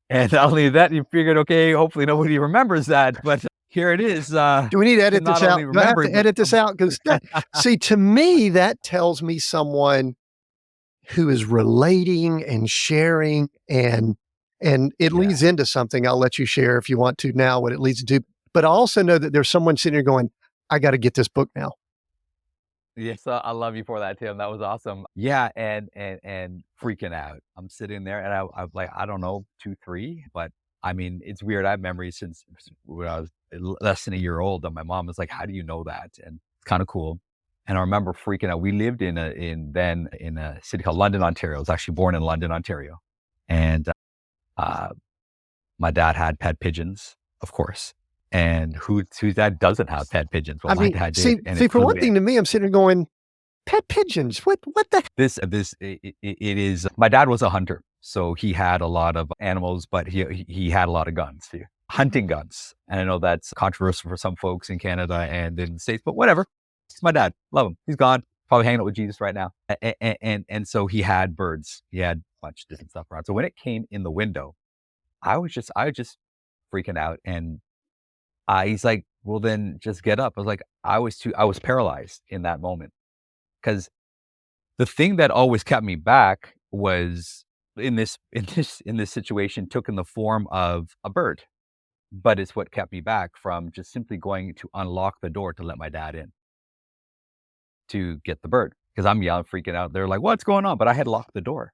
And not only that, you figured, okay, hopefully nobody remembers that, but here it is. Do we need to edit this Not out? only Do I have to remembered, edit this out? Because see, to me, that tells me someone who is relating and sharing and it yeah. leads into something. I'll let you share if you want to now what it leads to. But I also know that there's someone sitting here going, I got to get this book now. Yes, I love you for that, Tim. That was awesome. Yeah, and freaking out. I'm sitting there and I'm like, I don't know, 2, 3, but I mean, it's weird. I have memories since when I was less than a year old, and my mom was like, "How do you know that?" And it's kind of cool. And I remember freaking out. We lived in a city called London, Ontario. I was actually born in London, Ontario, and uh, my dad had pet pigeons, of course. And whose dad doesn't have pet pigeons? Well, I my mean, dad see, did, and see, it for flew one in. thing to me, I'm sitting here going, pet pigeons. What the It is my dad was a hunter, so he had a lot of animals, but he had a lot of guns too, hunting guns. And I know that's controversial for some folks in Canada and in the States, but whatever. It's my dad. Love him. He's gone. Probably hanging out with Jesus right now. And so he had birds. He had a bunch of different stuff around. So when it came in the window, I was just freaking out. And he's like, well, then just get up. I was like, I was paralyzed in that moment because the thing that always kept me back was in this situation took in the form of a bird, but it's what kept me back from just simply going to unlock the door to let my dad in to get the bird because I'm yelling, freaking out. They're like, "What's going on?" But I had locked the door.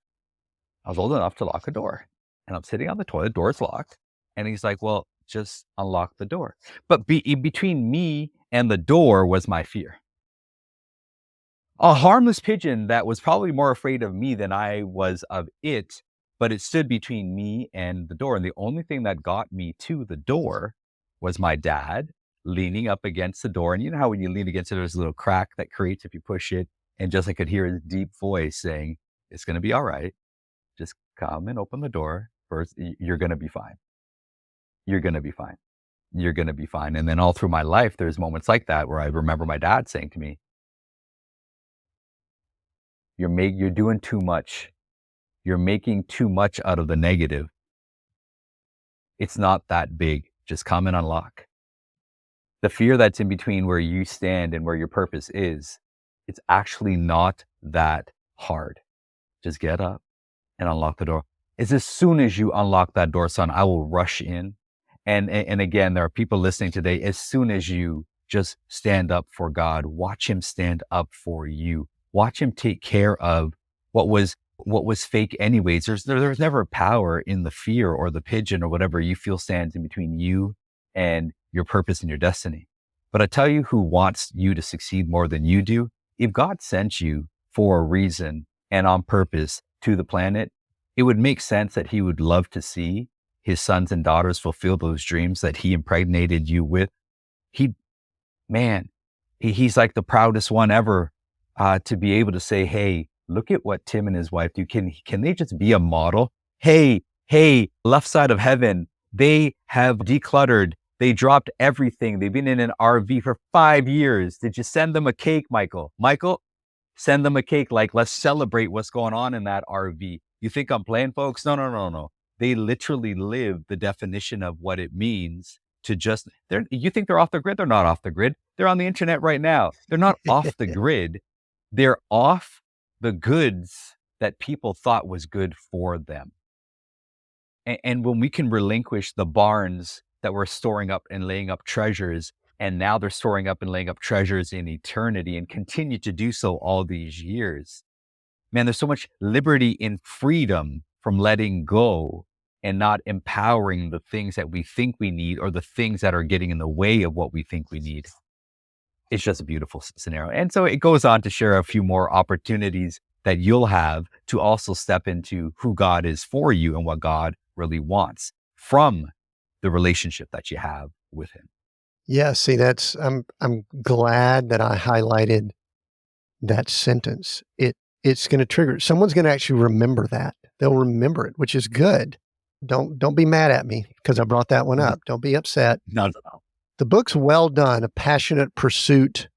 I was old enough to lock a door, and I'm sitting on the toilet. Door's locked, and he's like, "Well, just unlock the door." But between me and the door was my fear. A harmless pigeon that was probably more afraid of me than I was of it, but it stood between me and the door. And the only thing that got me to the door was my dad leaning up against the door. And you know how when you lean against it, there's a little crack that creates if you push it. And just I could hear his deep voice saying, "It's going to be all right. Just come and open the door first. You're going to be fine. You're going to be fine. You're going to be fine." And then all through my life, there's moments like that where I remember my dad saying to me, you're doing too much. You're making too much out of the negative. It's not that big. Just come and unlock. The fear that's in between where you stand and where your purpose is, it's actually not that hard. Just get up and unlock the door. It's as soon as you unlock that door, son, I will rush in. And again, there are people listening today. As soon as you just stand up for God, watch him stand up for you. Watch him take care of what was fake anyways. There's never power in the fear or the pigeon or whatever you feel stands in between you and your purpose and your destiny. But I tell you who wants you to succeed more than you do. If God sent you for a reason and on purpose to the planet, it would make sense that he would love to see his sons and daughters fulfill those dreams that he impregnated you with. He, man, he's like the proudest one ever to be able to say, "Hey, look at what Tim and his wife do. Can they just be a model? Hey, left side of heaven, they have decluttered. They dropped everything. They've been in an RV for 5 years. Did you send them a cake, Michael? Michael, send them a cake. Like, let's celebrate what's going on in that RV. You think I'm playing, folks? No. They literally live the definition of what it means to just, you think they're off the grid? They're not off the grid. They're on the internet right now. They're not off the grid. They're off the goods that people thought was good for them. And when we can relinquish the barns that we're storing up and laying up treasures, and now they're storing up and laying up treasures in eternity and continue to do so all these years, man, there's so much liberty in freedom from letting go and not empowering the things that we think we need or the things that are getting in the way of what we think we need. It's just a beautiful scenario. And so it goes on to share a few more opportunities that you'll have to also step into who God is for you and what God really wants from the relationship that you have with him. Yeah, see, I'm glad that I highlighted that sentence. It's going to trigger. Someone's going to actually remember that. They'll remember it, which is good. Don't be mad at me because I brought that one up. Don't be upset. Not at all. The book's Well Done, A Passionate Pursuit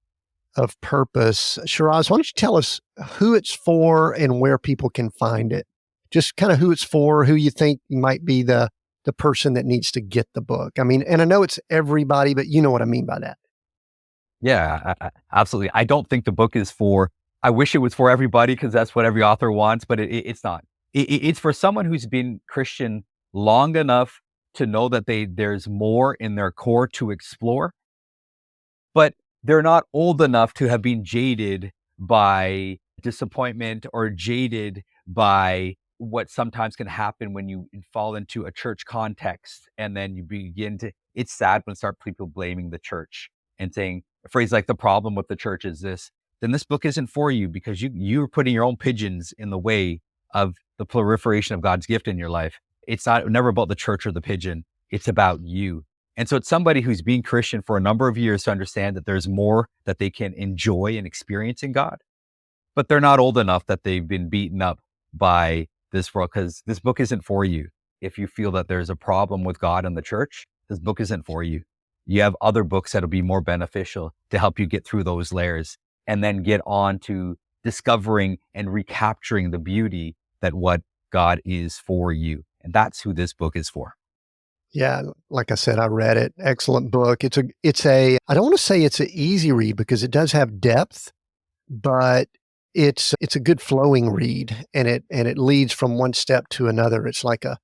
of Purpose. Shiraz, why don't you tell us who it's for and where people can find it? Just kind of who it's for, who you think might be the person that needs to get the book. I mean, and I know it's everybody, but you know what I mean by that. Yeah, absolutely. I don't think the book is for, I wish it was for everybody because that's what every author wants, but it's not. It's for someone who's been Christian long enough to know that there's more in their core to explore, but they're not old enough to have been jaded by disappointment or jaded by what sometimes can happen when you fall into a church context. And then you begin to, it's sad when start people blaming the church and saying a phrase like the problem with the church is this, then this book isn't for you because you're putting your own pigeons in the way of the proliferation of God's gift in your life. It's never about the church or the pigeon. It's about you. And so it's somebody who's been Christian for a number of years to understand that there's more that they can enjoy and experience in God, but they're not old enough that they've been beaten up by this world, because this book isn't for you. If you feel that there's a problem with God and the church, this book isn't for you. You have other books that'll be more beneficial to help you get through those layers and then get on to discovering and recapturing the beauty that what God is for you. And that's who this book is for. Yeah, like I said, I read it. Excellent book. I don't want to say it's an easy read because it does have depth, but it's a good flowing read, and it leads from one step to another. It's like a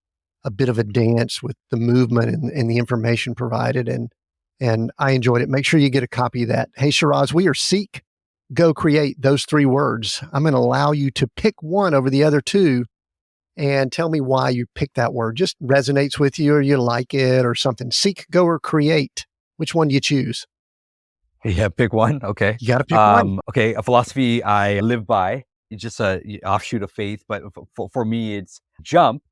bit of a dance with the movement and the information provided, and I enjoyed it. Make sure you get a copy of that. Hey, Shiraz, we are Seek, Go, Create, those 3 words. I'm going to allow you to pick one over the other 2 and tell me why you picked that word. Just resonates with you or you like it or something. Seek, go, or create. Which one do you choose? Yeah, pick one. Okay. You got to pick one. Okay. A philosophy I live by. It's just a offshoot of faith, but for me, it's jump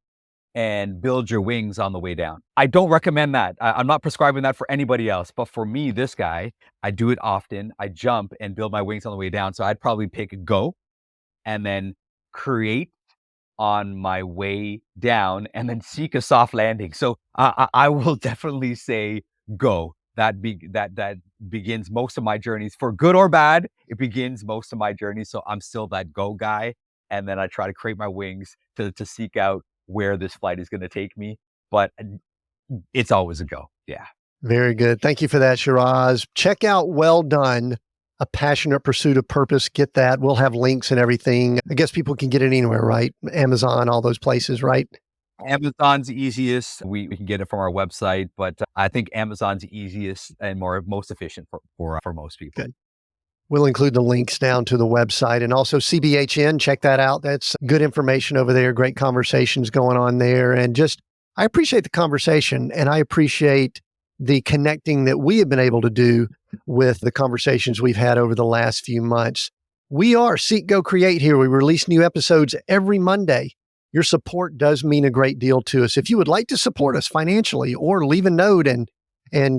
and build your wings on the way down. I don't recommend that. I'm not prescribing that for anybody else, but for me, this guy, I do it often. I jump and build my wings on the way down. So I'd probably pick go and then create on my way down and then seek a soft landing. So I will definitely say go. That begins most of my journeys, for good or bad. It begins most of my journeys. So I'm still that go guy. And then I try to create my wings to seek out where this flight is going to take me. But it's always a go. Yeah. Very good. Thank you for that, Shiraz. Check out Well Done, A Passionate Pursuit of Purpose. Get that. We'll have links and everything. I guess people can get it anywhere, right? Amazon, all those places, right? Amazon's the easiest. We can get it from our website, but I think Amazon's the easiest and most efficient for most people. Good. We'll include the links down to the website and also CBHN. Check that out. That's good information over there. Great conversations going on there. And I appreciate the conversation, and I appreciate the connecting that we have been able to do with the conversations we've had over the last few months. We are Seek, Go, Create here. We release new episodes every Monday. Your support does mean a great deal to us. If you would like to support us financially or leave a note and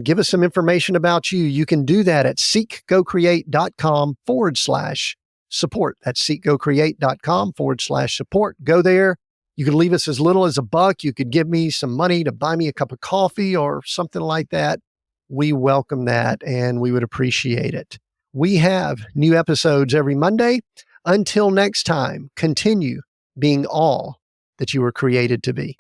give us some information about you, you can do that at seekgocreate.com/support. That's seekgocreate.com/support. Go there. You can leave us as little as $1. You could give me some money to buy me a cup of coffee or something like that. We welcome that and we would appreciate it. We have new episodes every Monday. Until next time, continue being all that you were created to be.